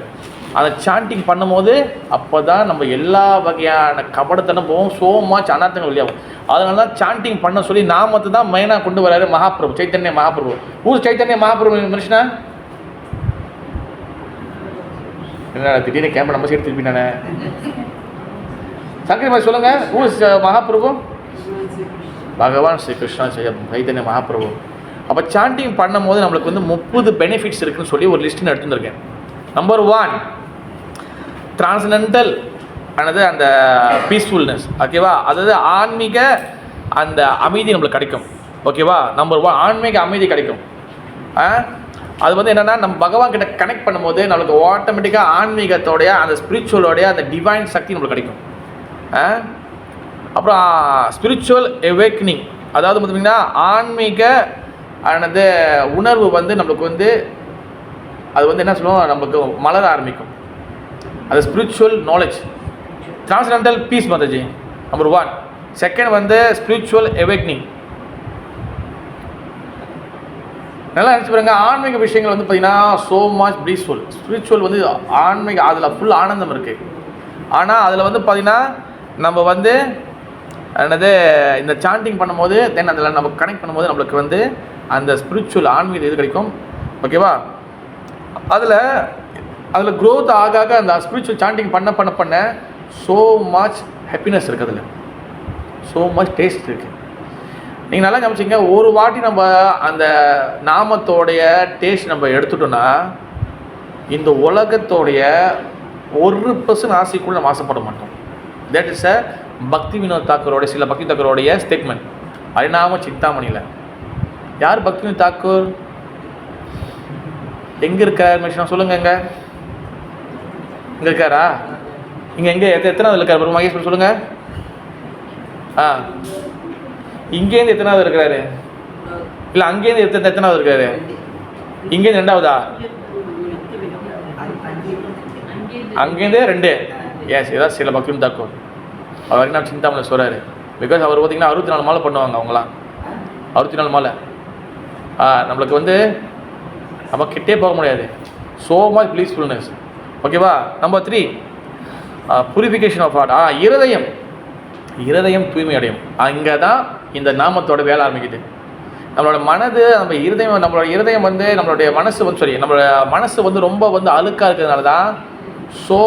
அந்த சாண்டிங் பண்ணும்போது அப்போ தான் நம்ம எல்லா வகையான கபடத்தனம் போவோம், சோமாச்சு அனார்த்தங்கள் வெளியாகும். அதனால தான் சாண்டிங் பண்ண சொல்லி நாமத்தை தான் மெயினாக கொண்டு வராரு மகாபிரபு, சைத்தன்ய மகாபிரபு. ஊர் சைத்தன்ய மகாபிரபு மனுஷனா என்ன திடீர்னு கேமரா நம்ம சைடு திருப்பி நானே சங்கரி மாதிரி சொல்லுங்க. ஊர் மகாபிரபு பகவான் ஸ்ரீ கிருஷ்ணா சைத்தன்ய மகாபிரபு. அப்போ சாண்டிங் பண்ணும் போது நம்மளுக்கு வந்து 30 பெனிஃபிட்ஸ் இருக்குன்னு சொல்லி ஒரு லிஸ்ட்டு எடுத்துருக்கேன். நம்பர் 1 டிரான்சென்டென்டல் ஆனது அந்த பீஸ்ஃபுல்னஸ். ஓகேவா? அதாவது ஆன்மீக அந்த அமைதி நம்மளுக்கு கிடைக்கும். ஓகேவா? நம்பர் 1 ஆன்மீக அமைதி கிடைக்கும். அது வந்து என்னென்னா நம்ம பகவான் கிட்ட கனெக்ட் பண்ணும்போது நம்மளுக்கு ஆட்டோமேட்டிக்காக ஆன்மீகத்தோடைய அந்த ஸ்பிரிச்சுவலோடைய அந்த டிவைன் சக்தி நம்மளுக்கு கிடைக்கும். அப்புறம் ஸ்பிரிச்சுவல் எவேக்னிங், அதாவது பார்த்திங்கன்னா ஆன்மீக ஆனது உணர்வு வந்து நம்மளுக்கு வந்து அது வந்து என்ன சொல்லுவோம், நமக்கு மலர ஆரம்பிக்கும். அது ஸ்பிரிச்சுவல் நாலேஜ். டிரான்சென்டென்டல் பீஸ் மாதாஜி நம்பர் 1. செகண்ட் வந்து ஸ்பிரிச்சுவல் எவேக்னிங். நல்லா நினச்சி பாருங்க, ஆன்மீக விஷயங்கள் வந்து பார்த்திங்கன்னா ஸோ மச் ப்ளீஸ்ஃபுல். ஸ்பிரிச்சுவல் வந்து ஆன்மீக அதில் ஃபுல் ஆனந்தம் இருக்குது. ஆனால் அதில் வந்து பார்த்திங்கன்னா நம்ம வந்து என்னது இந்த சாண்டிங் பண்ணும்போது தென் அதில் நம்ம கனெக்ட் பண்ணும்போது நம்மளுக்கு வந்து அந்த ஸ்பிரிச்சுவல் ஆன்மீக இது கிடைக்கும். ஓகேவா? அதில் க்ரோத் ஆக அந்த ஸ்பிரிச்சுவல் சாண்டிங் பண்ண ஸோ மச் ஹாப்பினஸ் இருக்குது, அதில் ஸோ மச் டேஸ்ட் இருக்குது. நீங்கள் நல்லா ஞாபகிங்க, ஒரு வாட்டி நம்ம அந்த நாமத்தோடைய டேஸ்ட் நம்ம எடுத்துட்டோன்னா இந்த உலகத்தோடைய 1% ஆசைக்குள்ள நம்ம ஆசைப்பட மாட்டோம். தட் இஸ் பக்தி வினோத் தாக்கூரோடைய சில பக்தி தாக்கூரோடைய ஸ்டேட்மெண்ட். ஹரிநாம சிந்தாமணியில் யார் பக்தி வினோத் தாக்கூர் எங்கே இருக்கார் மிஷனா சொல்லுங்க. இங்கே இருக்காரா? எங்கே எத்தனாவது இருக்கார் பிரபு மகேஷ் சொல்லுங்கள். இங்கேருந்து எத்தனாவது இருக்கிறாரு? இல்லை அங்கேருந்து எத்தனாவது இருக்காரு? இங்கேருந்து 2வதா? அங்கேருந்தே 2. எஸ், ஏதாவது சில பக்தி தாக்கூர் அவர் வரைக்கும் நான் சிந்தாமணியில் சொல்கிறாரு. பிகாஸ் அவர் பார்த்திங்கன்னா 64 மாலை பண்ணுவாங்க அவங்களாம். 64 மாலை. நம்மளுக்கு வந்து நம்ம கிட்டே போக முடியாது. So much blissfulness. ஓகேவா? Number 3 purification of heart. இருதயம் தூய்மை அடையும். அங்கே தான் இந்த நாமத்தோட வேலை ஆரம்பிக்குது. நம்மளோட மனது நம்மளோட இருதயம் வந்து நம்மளுடைய மனசு வந்து நம்மளோட மனசு வந்து ரொம்ப வந்து அழுக்காக இருக்கிறதுனால தான் ஸோ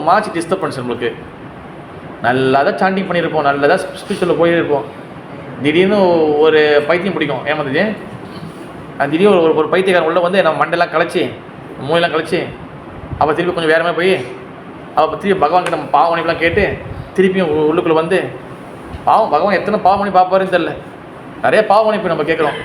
மச் டிஸ்டர்பன்ஸ். நம்மளுக்கு நல்லா தான் சாண்டிங் பண்ணியிருப்போம், நல்லா தான் ஸ்பிரிச்சுவலில் போயிருப்போம். திடீர்னு ஒரு பைத்தியம் பிடிக்கும். ஏமாந்துச்சு திடீர்னு ஒரு பைத்தியக்காரன் உள்ள வந்து நம்ம மண்டெல்லாம் கலைச்சி மூயெல்லாம் கழிச்சு அப்போ திருப்பி கொஞ்சம் வேறமே போய் அப்போ திருப்பி பகவான்கிட்ட நம்ம பாவமணிலாம் கேட்டு திருப்பியும் உள்ளுக்குள்ளே வந்து பகவான் எத்தனை பாவமணி பார்ப்பாருன்னு தெரில. நிறைய பாவமணி இப்போ நம்ம கேட்குறோம்.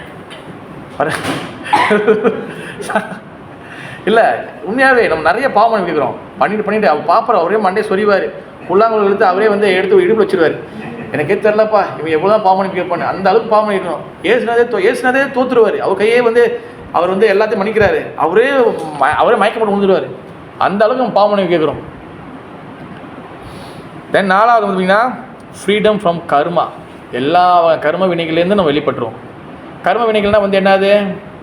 இல்லை, உண்மையாகவே நம்ம நிறைய பாவமணி கேட்குறோம். பண்ணிட்டு அவர் பார்ப்பார், அவரே மண்டே சொறிவார், புல்லாங்குழல் எடுத்து அவரே வந்து எடுத்து இடுப்பு வச்சுருவார். எனக்கே தெரிலப்பா இவன் எவ்வளோ தான் பாவமணி கேட்பான்னு. அந்த அளவுக்கு பாவமணி இருக்கணும். ஏசுனதே தோற்றுருவார். அவர் கையே வந்து அவர் வந்து எல்லாத்தையும் மன்னிக்கிறாரு. அவரே மயக்கம் போட்டு விழுந்துடுவார். அந்த அளவுக்கு நம்ம பாவமணி கேட்குறோம். தென் 4வது வந்து பார்த்தீங்கன்னா ஃப்ரீடம் ஃப்ரம் கர்மா. எல்லா கர்ம வினைகள்லேருந்து நம்ம வெளிப்பட்டுருவோம். கர்ம வினைகள்னால் வந்து என்னது?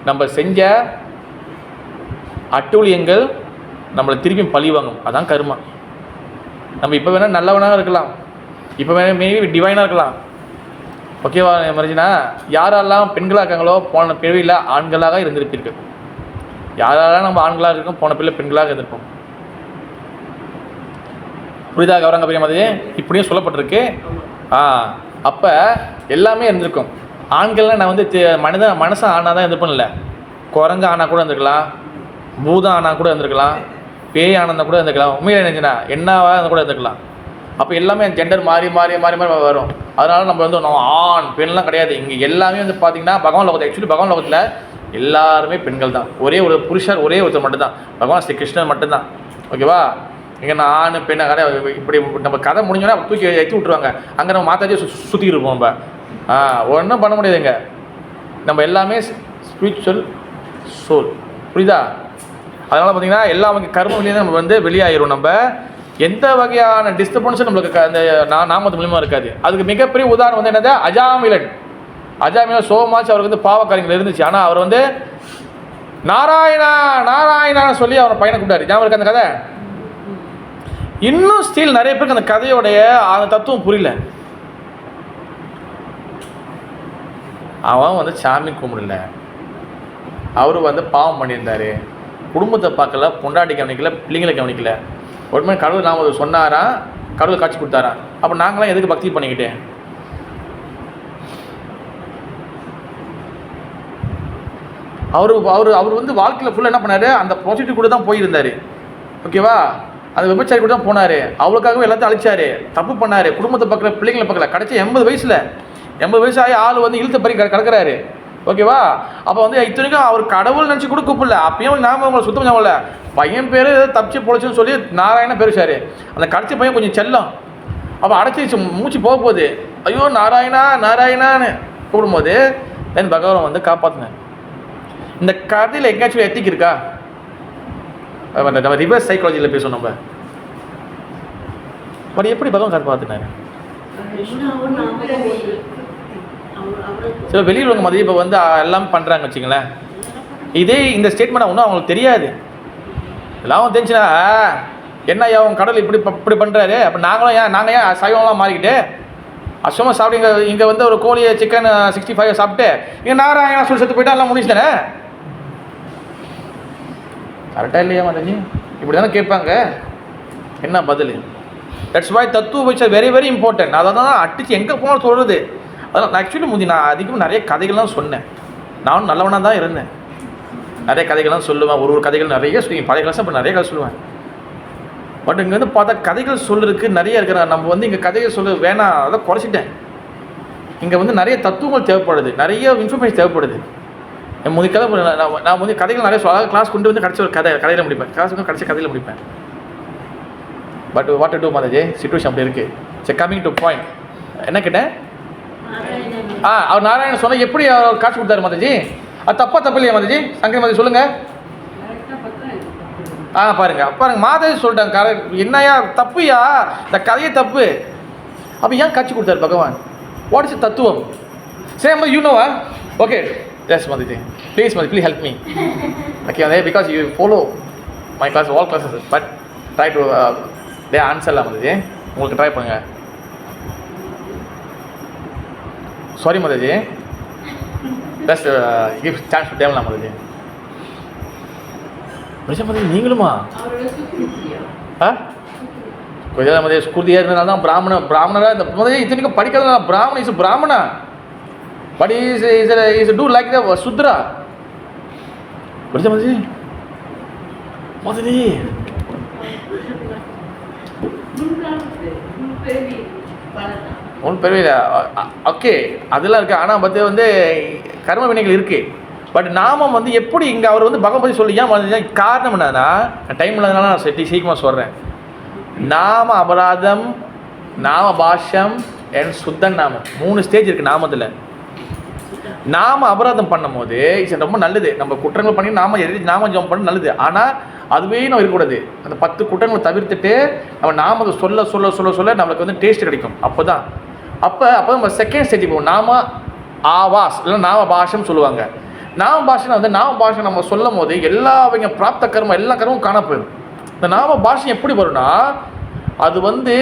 நம்ம செஞ்ச அட்டூழியங்கள் நம்மளை திருப்பி பழி வாங்கும். அதான் கர்மா. நம்ம இப்போ வேணால் நல்லவனாக இருக்கலாம், இப்போ வேணால் மேபி டிவைனாக இருக்கலாம். ஓகேவா மரிஜினா? யாரெல்லாம் பெண்களாக இருக்காங்களோ போன பிறவியில் ஆண்களாக இருந்திருப்பீர்கள். யாரெல்லாம் நம்ம ஆண்களாக இருக்கோம் போன பிள்ளை பெண்களாக இருந்திருப்போம். புரிதா கவரங்க பெரிய மாதிரி இப்படியும் சொல்லப்பட்டிருக்கு. அப்போ எல்லாமே இருந்திருக்கும். ஆண்கள்லாம் நான் வந்து மனசை ஆனா தான் இருந்திருப்பேன். இல்லை, குரங்கு ஆனா கூட இருந்திருக்கலாம், பூதம் ஆனா கூட இருந்திருக்கலாம், பேய் ஆனந்தம் கூட இருந்திருக்கலாம். உண்மையில நினைச்சுன்னா என்னவா கூட இருந்திருக்கலாம். அப்போ எல்லாமே ஜெண்டர் மாறி வரும். அதனால நம்ம வந்து ஆண் பெண்லாம் கிடையாது. இங்கே எல்லாமே வந்து பார்த்தீங்கன்னா பகவான் லோகத்தில், ஆக்சுவலி பகவான் லோகத்தில் எல்லாருமே பெண்கள் தான். ஒரே ஒரு புருஷர் ஒரே ஒருத்தர் மட்டும்தான், பகவான் ஸ்ரீ கிருஷ்ணன் மட்டும்தான். ஓகேவா? இங்கே நான் ஆண் பெண்ணை கடை இப்படி நம்ம கதை முடிஞ்சோன்னா தூக்கி எத்தி விட்ருவாங்க. அங்கே நம்ம மாத்தாச்சி சுற்றிக்கிட்டு இருப்போம். நம்ம ஒன்றும் பண்ண முடியாதுங்க. நம்ம எல்லாமே ஸ்பிரிச்சுவல் சோல். புரியுதா? அதனால் பார்த்தீங்கன்னா எல்லா வகை கர்மவிலையும் நம்ம வந்து வெளியாயிரும். நம்ம எந்த வகையான டிஸ்டர்பன்ஸும் நம்மளுக்கு அந்த நாமத்து மூலியமாக இருக்காது. அதுக்கு மிகப்பெரிய உதாரணம் வந்து என்னது? அஜாமிலன் சோமாச்சு அவருக்கு வந்து பாவக்காரியங்கள் இருந்துச்சு. ஆனால் அவர் வந்து நாராயணா சொல்லி அவர் பையனை கூப்பிட்டாரு. ஞாபகம் இருக்கு அந்த கதை? இன்னும் ஸ்டில் நிறைய பேருக்கு அந்த கதையோடைய அந்த தத்துவம் புரியல. அவன் வந்து சாமி கும்பிடல, அவரு வந்து பாவம் பண்ணியிருந்தாரு, குடும்பத்தை பார்க்கல, பொண்டாட்டி கவனிக்கல, பிள்ளைங்களை கவனிக்கல. உடனே கடவுள் நாம சொன்னாரா, கடவுள் காட்சி கொடுத்தாரா? அப்போ நாங்களாம் எதுக்கு பக்தி பண்ணிக்கிட்டேன்? அவர் வந்து வாழ்க்கையில் ஃபுல்லாக என்ன பண்ணார்? அந்த ப்ராஜெக்ட் கூட தான் போயிருந்தார். ஓகேவா? அந்த விபச்சாரி கூட தான் போனார். அவளுக்காகவே எல்லாத்தையும் அழிச்சார், தப்பு பண்ணார், குடும்பத்தை பார்க்கல, பிள்ளைங்களை பார்க்கல. கடைசி 80 வயசு ஆகி ஆள் வந்து இழுத்த பறி கிடக்கிறாரு. ஓகேவா? அப்போ வந்து இத்தனைக்கும் அவர் கடவுள் நினச்சி கூட கூப்பிடல. அப்பயும் நாம உங்களை சுத்தம் ஞாபகம்ல, பையன் பேர் தப்பிச்சு பொழைச்சுன்னு சொல்லி நாராயண பேருச்சாரு. அந்த கடைசி பையன் கொஞ்சம் செல்லம். அப்போ அடைச்சி மூச்சு போக போகுது. ஐயோ நாராயணான்னு கூப்பிடும்போது தென் பகவான் வந்து காப்பாற்றினேன். இந்த கதையில் எங்கேயாச்சும் எத்திக் இருக்கா? நம்ம ரிவர்ஸ் சைக்காலஜியில் பேசணும். நம்ம பட் எப்படி பகவான் காப்பாற்றினாரு? சில வெளியில் உங்கள் மதியம் இப்போ வந்து எல்லாம் பண்ணுறாங்க வச்சுங்களேன். இதே இந்த ஸ்டேட்மெண்ட் ஒன்றும் அவங்களுக்கு தெரியாது. எல்லாம் தெரிஞ்சுன்னா என்ன ஐயா உங்கள் கடவுள் இப்படி பண்ணுறாரு, அப்போ நாங்கள் ஏன் சைவம்லாம் மாறிக்கிட்டு அசுவமாக சாப்பிட்டு இங்கே வந்து ஒரு கோழி சிக்கன் 65 சாப்பிட்டு இங்கே நாராயணா சொல்லி செத்து போயிட்டா எல்லாம் முடிச்சு தானே? கரெக்டாக இல்லையா மாதாஜி? இப்படி தானே கேட்பாங்க. என்ன பதில்? தட்ஸ் வை தத்துவ பயிற்சி வெரி வெரி இம்பார்ட்டன்ட். அதை தான் அடிச்சு எங்கே போனாலும் சொல்கிறது. அதனால் ஆக்சுவலி நான் அதிகமாக நிறைய கதைகள்லாம் சொன்னேன். நானும் நல்லவனாக தான் இருந்தேன். நிறைய கதைகள்லாம் சொல்லுவேன். ஒரு கதைகள் நிறைய சொல்லி பழைய கிளாஸ் இப்போ நிறைய கதை சொல்லுவேன். பட் இங்கே வந்து பார்த்தா கதைகள் சொல்கிறதுக்கு நிறைய இருக்கிற. நம்ம வந்து இங்கே கதைகள் சொல்ல வேணாம், அதை குறைச்சிட்டேன். இங்கே வந்து நிறைய தத்துவங்கள் தேவைப்படுது, நிறைய இன்ஃபர்மேஷன் தேவைப்படுது. என் முந்தைய கதை நான் வந்து கதைகள் நிறைய கிளாஸ் கொண்டு வந்து கடைசி ஒரு கதையில் முடிப்பேன். கிளாஸ் வந்து கடைசி கதையில் முடிப்பேன். பட் வாட் டு டூ மாதாஜி? சிச்சுவேஷன் அப்படி இருக்குது. சரி, கம்மிங் டு பாயிண்ட். என்ன கேட்டேன்? அவர் நாராயணன் சொன்னால் எப்படி அவர் காட்சி கொடுத்தாரு மாதாஜி? அது தப்பு இல்லையா மாதாஜி? சங்கரி மாதாஜி சொல்லுங்கள். பாருங்க மாதாஜி சொல்லிட்டாங்க. கரெக்ட். என்னையா தப்புயா? இந்த கதையே தப்பு. அப்போ ஏன் காட்சி கொடுத்தாரு பகவான்? வாட் இஸ் தத்துவம்? Same, you know, okay. Yes, Madhiji. Please help me. Okay, because you follow my class, all classes, but try to they answer la Madhiji. உங்களுக்கு ட்ரை பண்ணுங்க. Sorry Madhiji. Let's give chance to them la Madhiji. Madhiji நீங்களுமா? கொஞ்சம் மதிய ஸ்கூலியாக இருந்தனால தான் பிராமணராக இந்த முதல்ல இத்தனைக்கும் படிக்கிறதுனால brahmana is brahmana but is too like the shudra. புரிஞ்ச மதி மதி ஒன்றும் பெரிய ஓகே அதெல்லாம் இருக்குது. ஆனால் வந்து கர்ம வினைகள் இருக்குது. பட் நாமம் வந்து எப்படி இங்கே அவர் வந்து பகவதி சொல்லி ஏன் காரணம் என்னன்னா டைம் இல்லாதனால நான் சீக்கிரமாக சொல்கிறேன். நாம அபராதம், நாம பாஷ்யம் அண்ட் சுத்த நாமம் 3 ஸ்டேஜ் இருக்குது நாமத்தில். நாம அபராதம் பண்ணும் போது இது ரொம்ப நல்லது. நம்ம குற்றங்கள் பண்ணி நாம ஜெபம் பண்ண நல்லது. ஆனால் அதுவே நம்ம இருக்கக்கூடாது. அந்த 10 குற்றங்களை தவிர்த்துட்டு நம்ம நாம சொல்ல சொல்ல சொல்ல சொல்ல நம்மளுக்கு வந்து டேஸ்ட் கிடைக்கும். அப்போ நம்ம செகண்ட் ஸ்டேஜ் போவோம். நாம ஆவாஸ் இல்லைன்னா நாம பாஷம் சொல்லுவாங்க. நாம பாஷை வந்து நாம பாஷை நம்ம சொல்லும் போது அவங்க பிராப்த கர்மம் எல்லா கர்மமும் காண போயிடும். இந்த நாம பாஷை எப்படி வரும்னா அது வந்து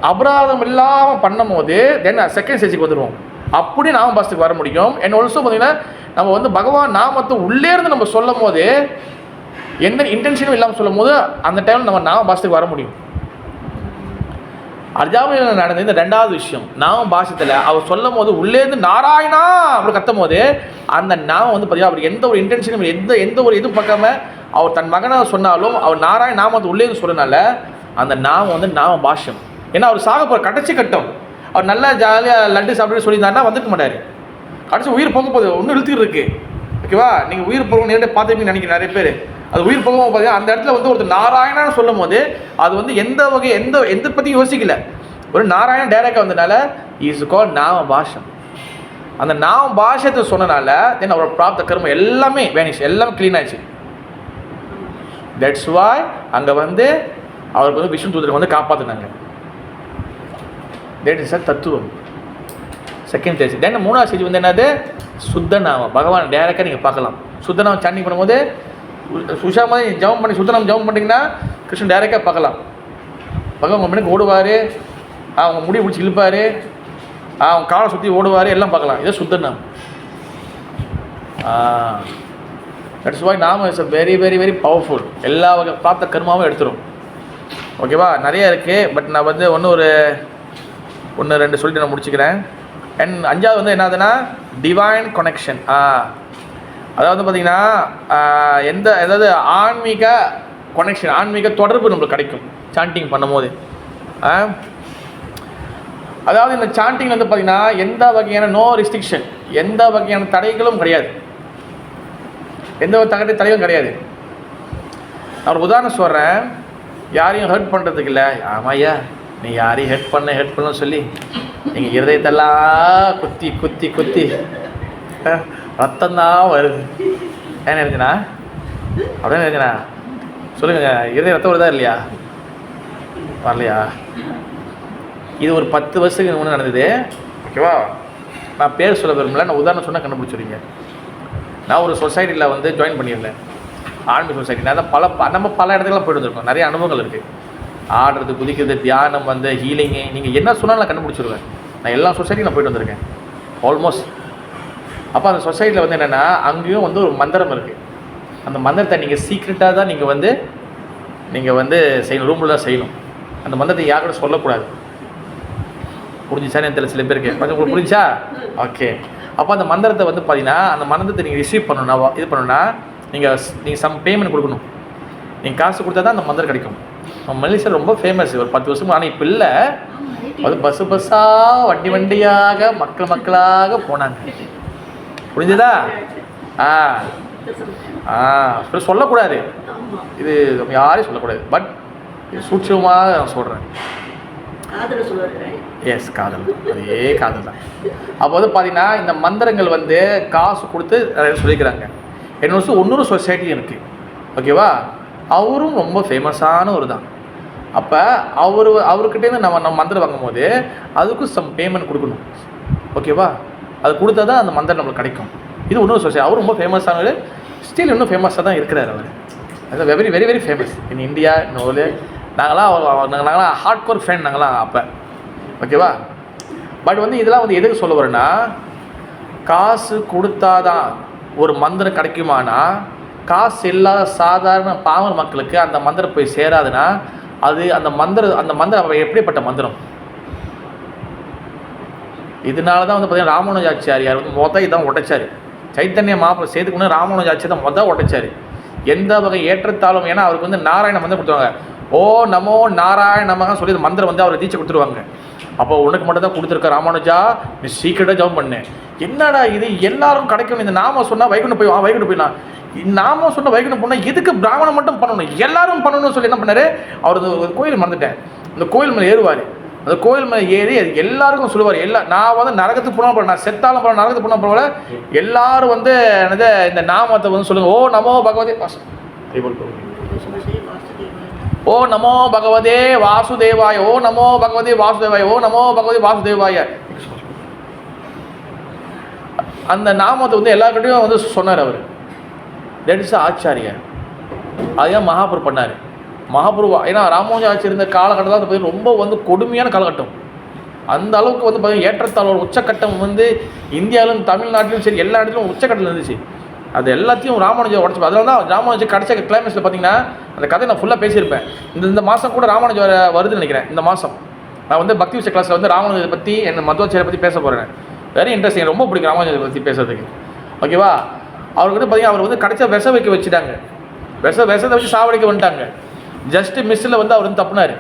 அபராதம் இல்லாமல் பண்ணும் போது தென் செகண்ட் ஸ்டேஜுக்கு வந்துடுவோம். அப்படி நாம பாஷத்துக்கு வர முடியும். அண்ட் ஆல்சோ பார்த்தீங்கன்னா நம்ம வந்து பகவான் நாமத்தை உள்ளே இருந்து நம்ம சொல்லும் போது எந்த இன்டென்ஷனும் இல்லாமல் சொல்லும் போது அந்த டைமில் நம்ம நாம பாஷத்துக்கு வர முடியும். அர்ஜாமியில் நடந்த இந்த 2வது விஷயம் நாம பாஷத்தில் அவர் சொல்லும் போது உள்ளேருந்து நாராயணா அப்படி கத்தும் போது அந்த நாமம் வந்து பார்த்தீங்கன்னா அவர் எந்த ஒரு இன்டென்ஷனும் எந்த ஒரு இதுவும் பார்க்காம அவர் தன் மகனை சொன்னாலும் அவர் நாராயண நாமத்தை உள்ளேருந்து சொல்றதுனால அந்த நாமம் வந்து நாம பாஷ்யம். ஏன்னா அவர் சாக போகிற கடைசி கட்டம். அவர் நல்லா ஜாலியாக லட்டு சாப்பிட்டு சொல்லியிருந்தாருன்னா வந்துக்க மாட்டார். கடைசி உயிர் போக போகுது ஒன்றும் இழுத்துக்கிட்டு இருக்கு. ஓகேவா? நீங்கள் உயிர் போக நேரடியாக பார்த்துருப்பீங்கன்னு நினைக்கிறேன் நிறைய பேர். அது உயிர் போகும் பார்த்தீங்கன்னா அந்த இடத்துல வந்து ஒருத்தர் நாராயணன்னு சொல்லும் போது அது வந்து எந்த வகை எந்த பற்றியும் யோசிக்கல. ஒரு நாராயணன் டைரக்டாக வந்ததுனால இஸ் கால் நாம பாஷம். அந்த நாம பாஷத்தை சொன்னனால தென் அவரோட பிராப்த கர்மம் எல்லாமே வேனிஷ், எல்லாமே க்ளீன் ஆயிடுச்சு. தட்ஸ் வாய் அங்கே வந்து அவருக்கு வந்து விஷ்ணு தூதரை வந்து காப்பாற்றினாங்க. தட் இஸ் அ தத்துவம். Second stage. தென் 3வது ஸ்டேஜ் வந்து என்னது சுத்தநாமம். பகவான் டைரக்டாக நீங்கள் பார்க்கலாம். சுத்தநாமம் சாண்டிங் பண்ணும்போது சுஷா மாதிரி ஜெபம் பண்ணி சுத்தநாமம் ஜெபம் பண்ணிங்கன்னா கிருஷ்ணன் டைரக்டாக பார்க்கலாம். பகவான் மணிக்கு ஓடுவார், அவங்க முடி பிடிச்சி இழுப்பார், அவங்க காலை சுற்றி ஓடுவார், எல்லாம் பார்க்கலாம். இதே சுத்தநாமம். தட்ஸ் வாய் நாம is a very very very powerful. எல்லா வகை பிராப்த கர்மாவும் எடுத்துரும். ஓகேவா? நிறைய இருக்குது. பட் நான் வந்து ஒன்று 2 சொல்லிட்டு நான் முடிச்சுக்கிறேன். அண்ட் 5வது வந்து என்னதுன்னா டிவைன் கனெக்ஷன். அதாவது பார்த்தீங்கன்னா ஏதாவது ஆன்மீக கனெக்ஷன், ஆன்மீக தொடர்பு நம்மளுக்கு கிடைக்கும் சாண்டிங் பண்ணும்போது. அதாவது இந்த சாண்டிங் வந்து பார்த்தீங்கன்னா எந்த வகையான நோ ரெஸ்ட்ரிக்ஷன், எந்த வகையான தடைகளும் கிடையாது. எந்த ஒரு தடையும் கிடையாது. நான் ஒரு உதாரணம் சொல்கிறேன். யாரையும் ஹர்ட் பண்ணுறதுக்கு இல்லை. ஆமாய்யா நீ யாரையும் ஹெட் பண்ண சொல்லி நீங்கள் இருதயத்தெல்லாம் குத்தி ரத்தம்தான் வருது. ஏன் இருக்குண்ணா? அப்படியே இருக்குண்ணா சொல்லுங்கள். இருதய ரத்தம் வருதா இல்லையா? வரலையா? இது ஒரு 10 வருஷத்துக்கு முன்னே நடந்தது. ஓகேவா? நான் பேர் சொல்ல விரும்பல, நான் உதாரணம் சொன்னால் கண்டுபிடிச்சிருங்க. நான் ஒரு சொசைட்டியில் வந்து ஜாயின் பண்ணியிருந்தேன், ஆன்மீக சொசைட்டி. நான் தான் நம்ம பல இடத்துக்குலாம் போய்ட்டு வந்திருக்கோம். நிறைய அனுபவங்கள் இருக்குது. ஆடுறது, குதிக்கிறது, தியானம், வந்து ஹீலிங்கு, நீங்கள் என்ன சொன்னாலும் நான் கண்டுபிடிச்சிருவேன். நான் எல்லா சொசைட்டியும் நான் போய்ட்டு வந்திருக்கேன் ஆல்மோஸ்ட். அப்போ அந்த சொசைட்டியில் வந்து என்னென்னா அங்கேயும் வந்து ஒரு மந்திரம் இருக்குது. அந்த மந்திரத்தை நீங்கள் சீக்ரெட்டாக தான் நீங்கள் வந்து செய்யணும், ரூமில் தான் செய்யணும். அந்த மந்திரத்தை யாரும் சொல்லக்கூடாது. புரிஞ்சிச்சானே தெரியல சில பேருக்கு. கொஞ்சம் உங்களுக்கு புரிஞ்சா? ஓகே. அப்போ அந்த மந்திரத்தை வந்து பார்த்தீங்கன்னா அந்த மந்திரத்தை நீங்கள் ரிசீவ் பண்ணணும்னா நீங்கள் சம் பேமெண்ட் கொடுக்கணும். நீங்கள் காசு கொடுத்தா தான் அந்த மந்திரம் கிடைக்கும். மலேசியா ரொம்ப ஃபேமஸ் ஒரு 10 வருஷம். ஆனால் இப்போ இல்லை. அது பஸ்ஸாக வண்டியாக மக்களாக போனாங்க. புரிஞ்சுதா? சொல்லக்கூடாது. இது யாரையும் சொல்லக்கூடாது. பட் சூட்சமாக நான் சொல்கிறேன். எஸ், காதல். அதே காதல் தான். அப்போ வந்து பார்த்தீங்கன்னா இந்த மந்திரங்கள் வந்து காசு கொடுத்து சொல்லிக்கிறாங்க. இன்னொரு சொசைட்டி இருக்குது. ஓகேவா? அவரும் ரொம்ப ஃபேமஸானவர் தான். அப்போ அவர்கிட்டேருந்து நம்ம மந்திரம் வாங்கும் போது அதுக்கும் சம் பேமெண்ட் கொடுக்கணும். ஓகேவா? அது கொடுத்தா தான் அந்த மந்திரம் நம்மளுக்கு கிடைக்கும். இது இன்னொரு சொல்லி அவர் ரொம்ப ஃபேமஸானவர், ஸ்டில் இன்னும் ஃபேமஸாக தான் இருக்கிறார் அவர். அது very very very famous in India. இன்னொரு நாங்களாம் ஹார்ட் கோர் ஃபேன் நாங்களாம் அப்போ, ஓகேவா. பட் வந்து இதெல்லாம் வந்து எதுக்கு சொல்ல வரேன்னா, காசு கொடுத்தாதான் ஒரு மந்திரம் கிடைக்குமானா, காசு இல்லாத சாதாரண பாமர மக்களுக்கு அந்த மந்திரம் போய் சேராதுன்னா அது அந்த மந்திரம் எப்படிப்பட்ட மந்திரம்? இதனால தான் வந்து பார்த்தீங்கன்னா ராமானுஜாச்சாரியார் வந்து இதான் உடைச்சார். சைத்தன்ய மாப்பிள்ளை சேர்த்துக்கணும் ராமானுஜாச்சாரி தான் உடைச்சார். எந்த வகை ஏற்றத்தாலும், ஏன்னா அவருக்கு வந்து நாராயண மந்திரம் கொடுத்துருவாங்க. ஓ நமோ நாராயண நமக சொல்லி மந்திரம் வந்து அவர் தீட்சை கொடுத்துருவாங்க. அப்போ உனக்கு மட்டும் தான் கொடுத்துருக்க ராமானுஜா, நீ சீக்கிரட்டாக ஜெபம் பண்ணு. என்னடா இது எல்லாரும் கிடைக்கணும், இந்த நாம சொன்னால் வைகுண்டம் போயிடலாம், நாம சொன்ன வைகுண்டம் போனால் எதுக்கு பிராமணம் மட்டும் பண்ணணும், எல்லாரும் பண்ணணும்னு சொல்லி என்ன பண்ணார் அவர். ஒரு கோயில் மறந்துட்டேன், இந்த கோயில் மேலே ஏறுவார். அந்த கோயில் மேலே ஏறி அது எல்லாருக்கும் சொல்லுவார். நான் வந்து நரகத்துக்கு போனால் பரவாயில்ல, நான் செத்தாலும் பரவாயில்ல, நரகத்துக்கு போனால் பரவாயில்ல, எல்லாரும் வந்து என்னது இந்த நாமத்தை வந்து சொல்லுங்கள். ஓ நமோ பகவதே ஓ நமோ பகவதே வாசுதேவாய, ஓ நமோ பகவதே வாசுதேவாய, ஓ நமோ பகவதே வாசுதேவாய. அந்த நாமத்தை வந்து எல்லாருக்கிட்டையும் வந்து சொன்னார் அவர். தட் இஸ் ஆச்சாரியார். அதுதான் மகாபுரு பண்ணார். மகாபுரு ஏன்னா ராமானுஜாச்சாரி இருந்த காலகட்டத்தில் வந்து பார்த்தீங்கன்னா ரொம்ப வந்து கொடுமையான காலகட்டம். அந்த அளவுக்கு வந்து பார்த்தீங்கன்னா ஏற்றத்தாழ்வு உச்சக்கட்டம் வந்து இந்தியாவிலும் தமிழ்நாட்டிலும் சரி எல்லா இடத்துலையும் உச்சக்கட்டத்தில் இருந்துச்சு. அது எல்லாத்தையும் ராமானுஜர் உடச்சு. அதனால தான் ராமானுஜர் கடைசி கிளைமேக்ஸில் பார்த்தீங்கன்னா அந்த கதை நான் ஃபுல்லாக பேசியிருப்பேன். இந்த மாதம் கூட ராமானுஜர் வருதுன்னு நினைக்கிறேன். இந்த மாதம் நான் வந்து பக்தி விஷய கிளாஸில் வந்து ராமானுஜரை பற்றி என்ன மத்வாச்சாரியை பற்றி பேச போகிறேன். வெரி இன்ட்ரெஸ்டிங், ரொம்ப பிடிக்கும் ராமானுஜரை பற்றி பேசுறதுக்கு, ஓகேவா. அவருக்கு வந்து பார்த்தீங்கன்னா அவர் வந்து கடைசியாக விஷ வைக்க வச்சுட்டாங்க. விஷத்தை வச்சு சாவடிக்க வந்துட்டாங்க. ஜஸ்ட் மிஸ்ஸில் வந்து அவர் வந்து தப்புனார்.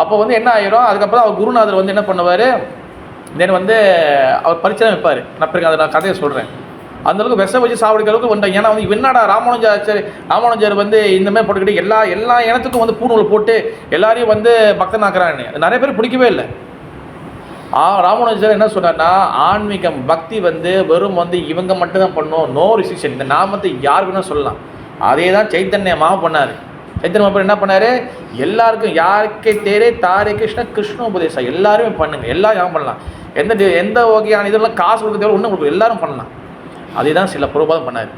அப்போ வந்து என்ன ஆயிரும், அதுக்கப்புறம் அவர் குருநாதர் வந்து என்ன பண்ணுவார், தென் வந்து அவர் பரிச்சயம் வைப்பார். நான் கதையை சொல்கிறேன். அந்தளவுக்கு விஷம் வச்சு சாப்பிடுற அளவுக்கு வந்துட்டாங்க. ஏன்னா வந்து என்னடா ராமானுஜர் வந்து இந்தமாதிரி போட்டுக்கிட்டு எல்லா இனத்துக்கும் வந்து பூநூல் போட்டு எல்லாரையும் வந்து பக்தனாக்குறான்னு நிறைய பேர் பிடிக்கவே இல்லை. ராமானுஜர் என்ன சொன்னார்னா, ஆன்மீகம் பக்தி வந்து வெறும் வந்து இவங்க மட்டும்தான் பண்ணணும், நோ ரிஸ்ட்ரிக்ஷன், இந்த நாமத்தை யார் வேணால் சொல்லலாம். அதே தான் சைத்தன்யமாக பண்ணார். சைத்தன்யம் என்ன பண்ணார், எல்லாருக்கும் யாருக்கே தேரே தாரே கிருஷ்ண உபதேசம் எல்லாருமே பண்ணுங்க, எல்லாரும் யாரும் பண்ணலாம். எந்த வகையான இதெல்லாம் காசு கொடுக்க தேவை ஒன்றும் கொடுக்கும், எல்லாரும் பண்ணலாம். அதே தான் சில பிரபாதம் பண்ணார்.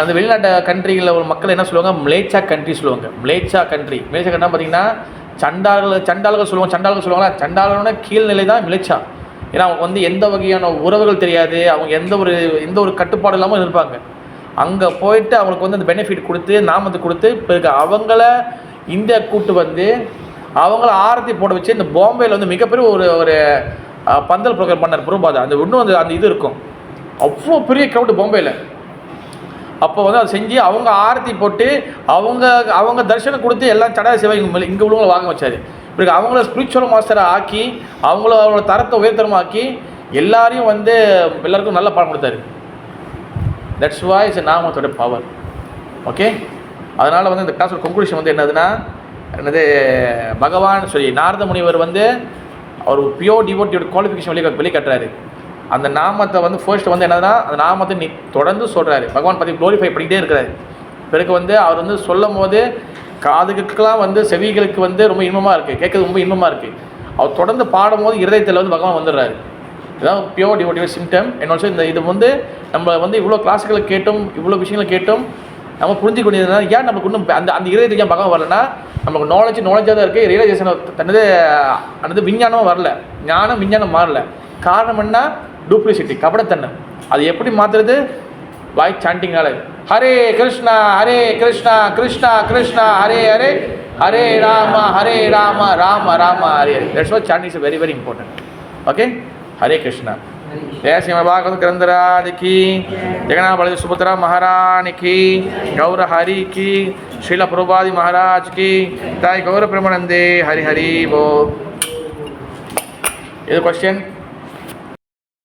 அந்த வெளிநாட்டு கண்ட்ரிகளில் ஒரு மக்கள் என்ன சொல்லுவாங்க, மிலேச்சா கண்ட்ரி சொல்லுவாங்க. மிலேச்சா கண்ட்ரி பார்த்தீங்கன்னா சண்டாள்கள் சொல்லுவாங்களா, சண்டாளனோட கீழ்நிலை தான் மிலேச்சா. ஏன்னா அவங்க வந்து எந்த வகையான உறவுகள் தெரியாது, அவங்க எந்த ஒரு கட்டுப்பாடு இல்லாமல் இருப்பாங்க. அங்கே போயிட்டு அவங்களுக்கு வந்து அந்த பெனிஃபிட் கொடுத்து நாமத்தை கொடுத்து பிறகு அவங்கள இந்தியா கூட்டு வந்து அவங்கள ஆரத்தி போட வச்சு இந்த பாம்பேயில் வந்து மிகப்பெரிய ஒரு பந்தல் ப்ரோக்ராம் பண்ணார் பிரபாதா. அந்த இன்னும் அந்த இது இருக்கும், அவ்வளோ பெரிய க்ரௌடு பாம்பேயில். அப்போ வந்து அதை செஞ்சு அவங்க ஆரத்தி போட்டு அவங்க தரிசனம் கொடுத்து எல்லாம் சடா சேவை இங்கே உள்ளவங்களை வாங்க வச்சார். பிறகு அவங்கள ஸ்பிரிச்சுவல் மாஸ்டரை ஆக்கி அவங்களோட தரத்தை உயர்த்தரமாக்கி எல்லாரையும் வந்து எல்லாருக்கும் நல்ல பாடம் கொடுத்தாரு. தட்ஸ் வை இஸ் நாமத்தோட பவர். ஓகே, அதனால் வந்து இந்த கிளாஸோட கன்க்ளூஷன் வந்து என்னதுன்னா, பகவான் சொல்லி நாரத முனிவர் வந்து அவர் பியோர் டிவோட்டியோட குவாலிஃபிகேஷன் வெளிக்காட்டுறாரு. அந்த நாமத்தை வந்து ஃபர்ஸ்ட் வந்து என்னதுன்னா, அந்த நாமத்தை நீ தொடர்ந்து சொல்கிறாரு. பகவான் பற்றி க்ளோரிஃபை பண்ணிகிட்டே இருக்கிறாரு. பிறகு வந்து அவர் வந்து சொல்லும் போது காதுகளுக்கெல்லாம் வந்து செவிகளுக்கு வந்து ரொம்ப இன்பமாக இருக்குது, கேட்குறது ரொம்ப இன்பமாக இருக்குது. அவர் தொடர்ந்து பாடும் போது இருதயத்தில் வந்து பகவான் வந்துடுறாரு. இதுதான் பியோர் டிவோட்டிவ் சிம்டம். அண்ட் ஆல்சோ இது வந்து நம்ம வந்து இவ்வளோ கிளாஸுகளை கேட்டும் இவ்வளோ விஷயங்களை கேட்டும் நம்ம புரிஞ்சிக்கொண்டிருந்தா ஏன் நமக்கு இன்னும் அந்த இருதயத்துக்கு ஏன் பகவான் வரலன்னா, நமக்கு நாலேஜாக தான் இருக்குது, ரியலைசேஷன் தன்னது விஞ்ஞானமும் வரல, ஞானம் விஞ்ஞானம் மாறல. காரணம் என்ன, டூப்ளிசிட்டி, கபடத்தன்மை. அது எப்படி மாற்றுறது, வாய் சாண்டிங்னால Hare Krishna Krishna Krishna Hare Hare Hare Rama Rama Rama Hare Hare. That's what chanting is very very important. Okay, Hare Krishna. जय श्रीमद् भागवत ग्रंथराज की, जगन्नाथ बलदेव सुभद्रा महारानी की, गौर हरि की, श्रील प्रभुपाद महाराज की, ताई गौर प्रेमानंदे हरि हरि बोल. ये क्वेश्चन